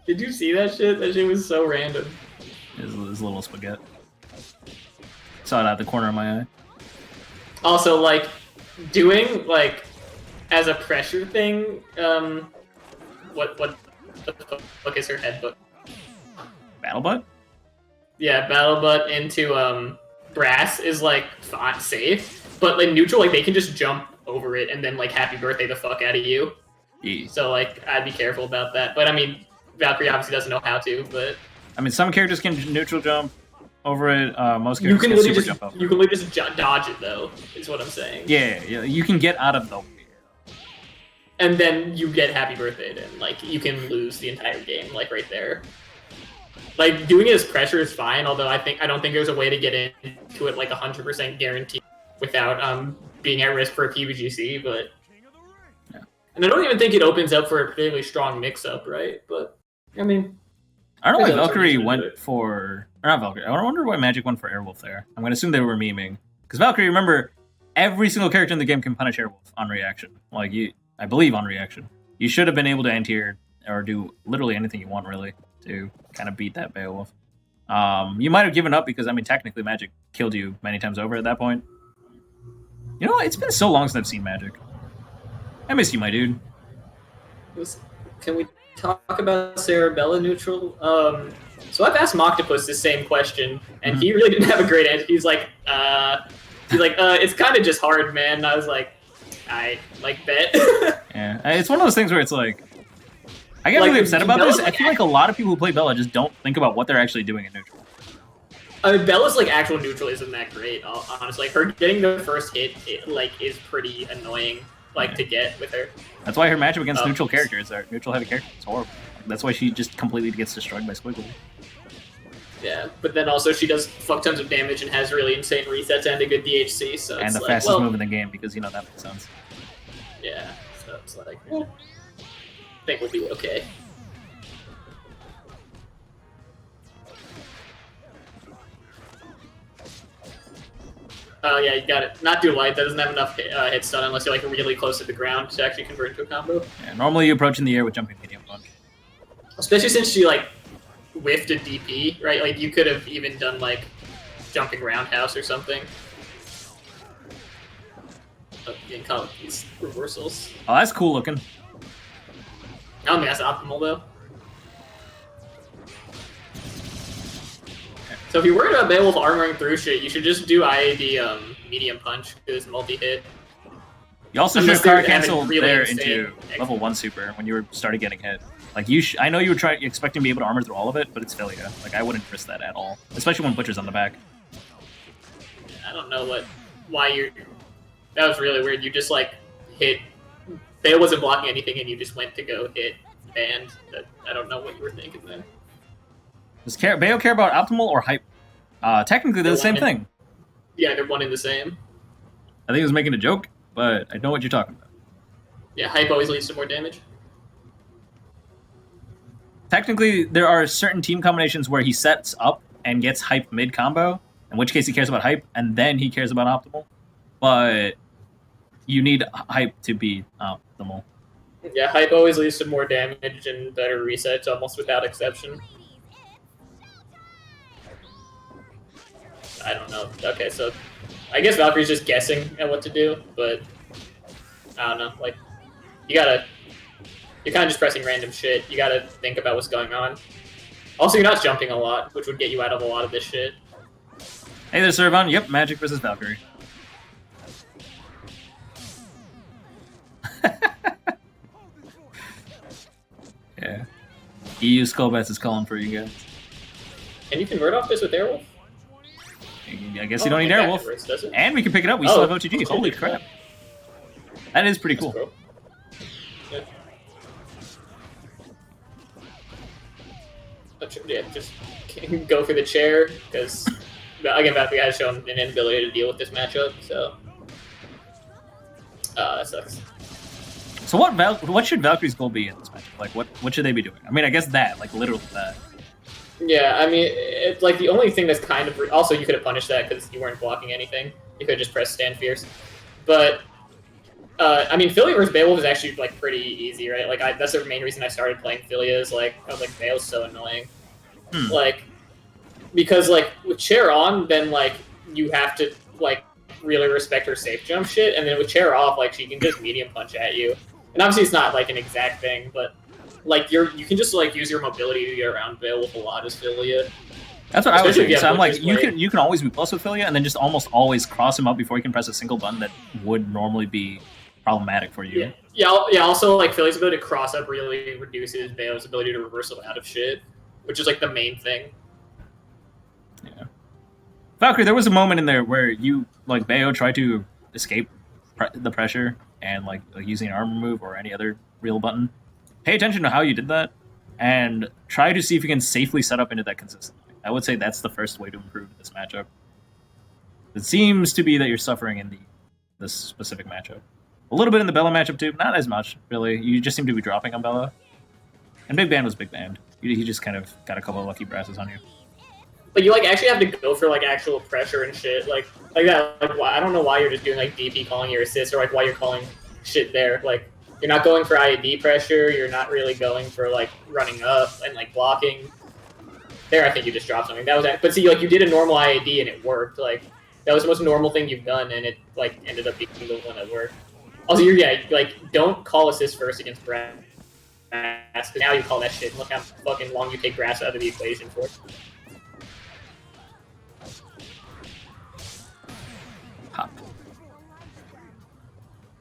Did you see that shit? That shit was so random. It was a little spaghetti. Saw it out the corner of my eye. Also, like, doing, like, as a pressure thing, what the fuck is her headbutt? Battle butt? Yeah, battle butt into, brass is, like, safe, but, like, neutral, like, they can just jump over it and then, like, happy birthday the fuck out of you. Yeah. So, like, I'd be careful about that. But, I mean, Valkyrie obviously doesn't know how to, but... I mean, some characters can neutral jump. over it. Most You characters can can literally super just jump over. you can literally just dodge it though. Is what I'm saying. Yeah, you can get out of the. And then you get Happy Birthday, and like you can lose the entire game, like right there. Like doing it as pressure is fine, although I don't think there's a way to get into it like 100% guaranteed without being at risk for a PVGC. But yeah. And I don't even think it opens up for a particularly strong mix-up, right? But I mean, I don't know why Valkyrie went for, or not Valkyrie. I wonder why Magic went for Airwolf there. I'm gonna assume they were memeing because Valkyrie. Remember, every single character in the game can punish Airwolf on reaction. Like I believe on reaction. You should have been able to anti-air or do literally anything you want really to kind of beat that Beowulf. You might have given up because I mean technically Magic killed you many times over at that point. You know what? It's been so long since I've seen Magic. I miss you, my dude. Can we talk about Cerebella neutral? So I've asked Moctopus the same question, and he really didn't have a great answer. He's like, it's kind of just hard, man. And I was like, I like bet. Yeah, it's one of those things where it's like, I get really upset about this. I feel like a lot of people who play Bella just don't think about what they're actually doing in neutral. I mean, Bella's like actual neutral isn't that great, honestly. Like her getting the first hit, is pretty annoying, to get with her. That's why her matchup against neutral characters are neutral heavy characters. It's horrible. That's why she just completely gets destroyed by Squiggly. Yeah, but then also she does fuck tons of damage and has really insane resets and a good DHC. So and it's the fastest move in the game because that makes sense. Yeah, so it's like, I think we'll be okay. Oh yeah, you got it. Not do light. That doesn't have enough hit stun unless you're really close to the ground to actually convert into a combo. Yeah, normally you approach in the air with jumping medium punch. Especially since she whiffed a DP, right? Like you could have even done jumping roundhouse or something. Oh, getting caught with these reversals. Oh, that's cool looking. I don't think that's optimal though. So if you're worried about Beowulf armoring through shit, you should just do IAD medium punch because it's multi-hit. You also should have card canceled there into level 1 super when you started getting hit. I know you were expecting to be able to armor through all of it, but it's Philia. I wouldn't risk that at all, especially when Butcher's on the back. I don't know why you're. That was really weird. You just hit. Bale wasn't blocking anything, and you just went to go hit band. I don't know what you were thinking then. Does Bayo care about optimal or hype? Technically, they're the same thing. Yeah, they're one and the same. I think he was making a joke, but I know what you're talking about. Yeah, hype always leads to more damage. Technically, there are certain team combinations where he sets up and gets hype mid-combo, in which case he cares about hype, and then he cares about optimal. But you need hype to be optimal. Yeah, hype always leads to more damage and better resets, almost without exception. I don't know. Okay, so I guess Valkyrie's just guessing at what to do, but I don't know. You're kind of just pressing random shit. You gotta think about what's going on. Also, you're not jumping a lot, which would get you out of a lot of this shit. Hey there, Servon. Yep, Magic versus Valkyrie. Yeah. EU Skullbats is calling for you guys. Can you convert off this with Airwolf? I guess you don't need Airwolf. And we can pick it up. We still have OTG. Holy crap. That is pretty cool. Yeah, just go for the chair, because again, Valkyrie has shown an inability to deal with this matchup, so that sucks. So what should Valkyrie's goal be in this matchup? What should they be doing? I mean, I guess that, literally that. Yeah, I mean, it's the only thing that's kind of... Also, you could have punished that because you weren't blocking anything. You could have just pressed Stand Fierce. But, I mean, Philia versus Beowulf is actually, pretty easy, right? That's the main reason I started playing Philia is, I was like, Beowulf's so annoying. Because, with Chair on, then, you have to, really respect her safe jump shit, and then with Chair off, she can just medium punch at you. And obviously it's not, an exact thing, but... you can just use your mobility to get around Beowulf a lot as Philia. That's what I was thinking. So I'm you can always be plus with Philia, and then just almost always cross him up before you can press a single button that would normally be problematic for you. Yeah. Also, Philia's ability to cross up really reduces Beowulf's ability to reversal out of shit, which is the main thing. Yeah. Valkyrie, there was a moment in there where you, like, Bayo tried to escape the pressure and, like, using an armor move or any other real button. Pay attention to how you did that and try to see if you can safely set up into that consistently. I would say that's the first way to improve this matchup. It seems to be that you're suffering in this specific matchup. A little bit in the Bella matchup, too. Not as much, really. You just seem to be dropping on Bella. And Big Band was Big Band. He just kind of got a couple of lucky brasses on you. But you, like, actually have to go for, like, actual pressure and shit. Like that. Like, I don't know why you're just doing, like, DP calling your assist or, like, why you're calling shit there. Like, you're not going for IAD pressure. You're not really going for, like, running up and, like, blocking. There, I think you just dropped something. That was, but see, like, you did a normal IAD and it worked. Like, that was the most normal thing you've done, and it, like, ended up being the one that worked. Also, don't call assist first against Brass. Because now you call that shit. Look how fucking long you take Brass out of the equation for. Pop.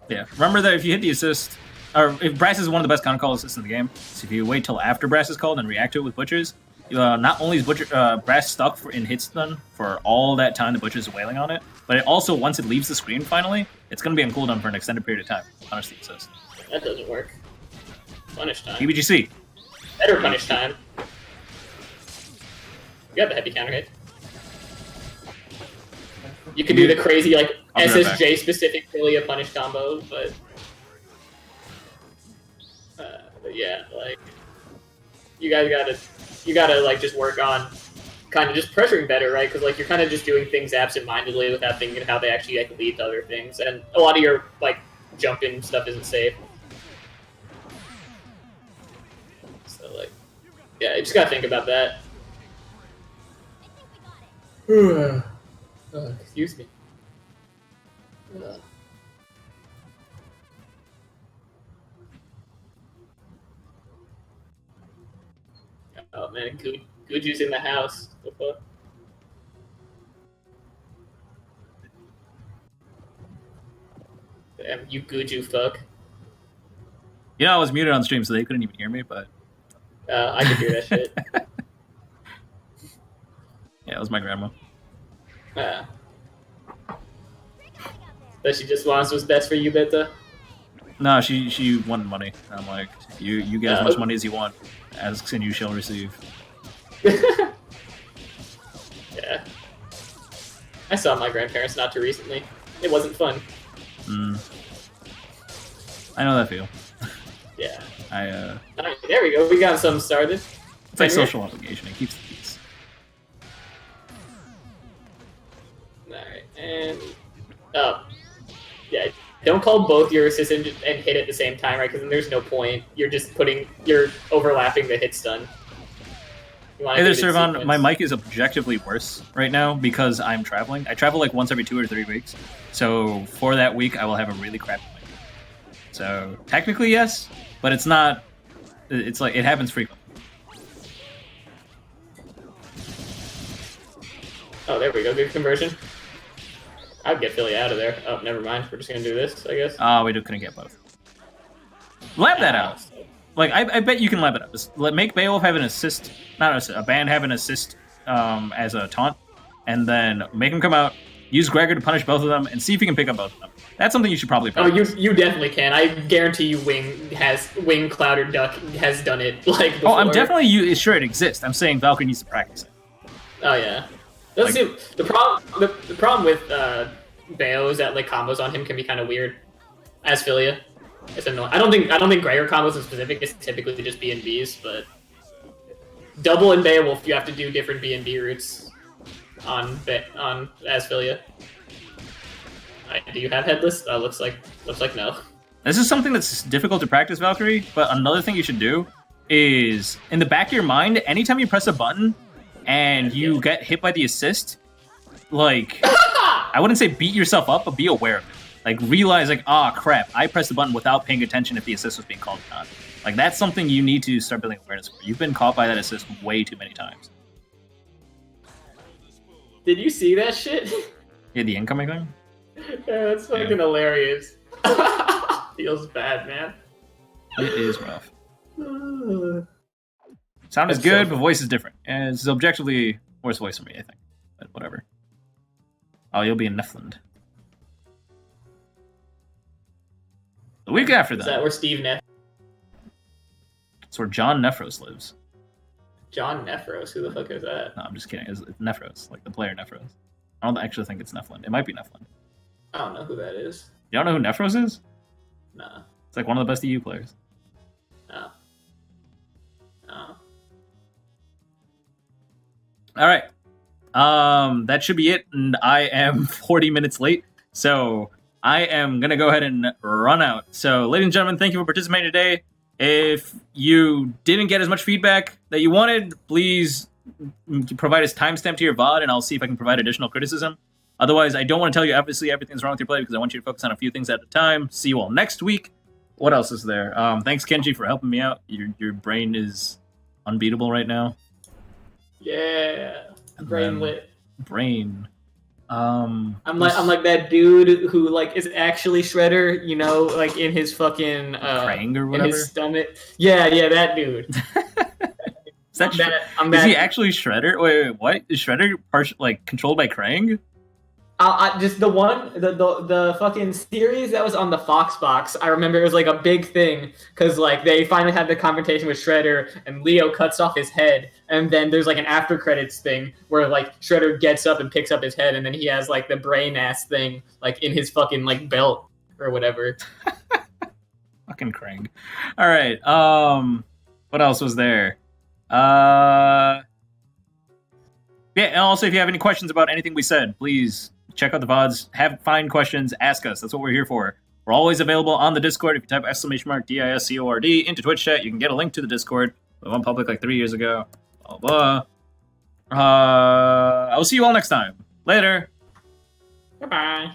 Yeah, remember that if you hit the assist, or if Brass is one of the best counter call assists in the game, so if you wait till after Brass is called and react to it with Butchers, not only is Brass stuck in hit stun for all that time the Butchers is wailing on it, but it also, once it leaves the screen finally, it's going to be on cooldown for an extended period of time. Punish the assist. That doesn't work. Punish time. PBGC. Better punish time. You got the heavy counter hit. You could do the crazy, like, SSJ specific Philia punish combo, but yeah, like, you gotta like just work on kind of just pressuring better, right? Because, like, you're kind of just doing things absent-mindedly without thinking how they actually, like, lead to other things, and a lot of your, like, jump-in stuff isn't safe. So, like, yeah, you just gotta think about that. Excuse me. Oh man, Guju's in the house. What the fuck? Damn, you Guju fuck. You know, I was muted on stream, so they couldn't even hear me, but... I could hear that shit. Yeah, it was my grandma. That she just wants what's best for you, Beta? No, she wanted money. I'm like, you get as much money as you want. Asks and you shall receive. Yeah. I saw my grandparents not too recently. It wasn't fun. I know that feel. Yeah. Alright, there we go. We got something started. It's like social obligation. It keeps the peace. Alright, and... Oh. Yeah, don't call both your assists and hit at the same time, right? Because then there's no point. You're overlapping the hit stun. Hey there, Servon. My mic is objectively worse right now because I'm traveling. I travel like once every 2 or 3 weeks. So for that week, I will have a really crappy mic. So technically, yes, but it's not... It's like, it happens frequently. Oh, there we go. Good conversion. I'd get Philly out of there. Oh, never mind. We're just gonna do this, I guess. Oh, we couldn't get both. Lab that out. Like, I bet you can lab it up. Just make Beowulf have an assist, a band have an assist as a taunt, and then make him come out, use Gregor to punish both of them, and see if you can pick up both of them. That's something you should probably practice. Oh, you definitely can. I guarantee you Wing, Cloud, or Duck has done it, like, before. Oh, I'm definitely sure it exists. I'm saying Valkyrie needs to practice it. Oh, yeah. Let's see. The problem with Bayo is that, like, combos on him can be kind of weird. As Philia, it's annoying. I don't think Gregor combos in specific is typically just B and Bs, but double and Beowulf, you have to do different B and B routes on as Philia. Do you have headless? Looks like no. This is something that's difficult to practice, Valkyrie. But another thing you should do is, in the back of your mind, anytime you press a button and you get hit by the assist, like, I wouldn't say beat yourself up, but be aware of it. Like, realize, like, crap, I pressed the button without paying attention if the assist was being called or not. Like, that's something you need to start building awareness for. You've been caught by that assist way too many times. Did you see that shit? Yeah, the incoming thing? Yeah, that's fucking hilarious. Feels bad, man. It is rough. Sound is good, but voice is different. And it's objectively worse voice for me, I think. But whatever. Oh, you'll be in Nefland. The week after Is that. that where Steve It's where John Nephros lives. John Nephros? Who the fuck is that? No, I'm just kidding. It's Nephros, like the player Nephros. I don't actually think it's Nefland. It might be Nefland. I don't know who that is. You don't know who Nephros is? Nah. It's like one of the best EU players. No. No. All right. That should be it, and I am 40 minutes late, so I am gonna go ahead and run out. So, ladies and gentlemen, thank you for participating today. If you didn't get as much feedback that you wanted, please provide us timestamp to your VOD, and I'll see if I can provide additional criticism. Otherwise, I don't want to tell you obviously everything's wrong with your play because I want you to focus on a few things at a time. See you all next week. What else is there? Thanks, Kenji, for helping me out. Your brain is unbeatable right now. Yeah. Brain lit. Brain. I'm like that dude who like is actually Shredder, you know, like in his fucking Krang or in whatever. his stomach. Yeah, that dude. Is that is he actually Shredder? Wait, what? Is Shredder controlled by Krang? I just the fucking series that was on the Fox box. I remember it was like a big thing because like they finally had the confrontation with Shredder and Leo cuts off his head, and then there's like an after credits thing where like Shredder gets up and picks up his head, and then he has like the brain ass thing like in his fucking like belt or whatever. Fucking Krang. All right. What else was there? Yeah, and also if you have any questions about anything we said, please check out the VODs. Find questions, ask us. That's what we're here for. We're always available on the Discord. If you type !DISCORD into Twitch chat, you can get a link to the Discord. We went public like 3 years ago. Blah, blah. I will see you all next time. Later. Goodbye.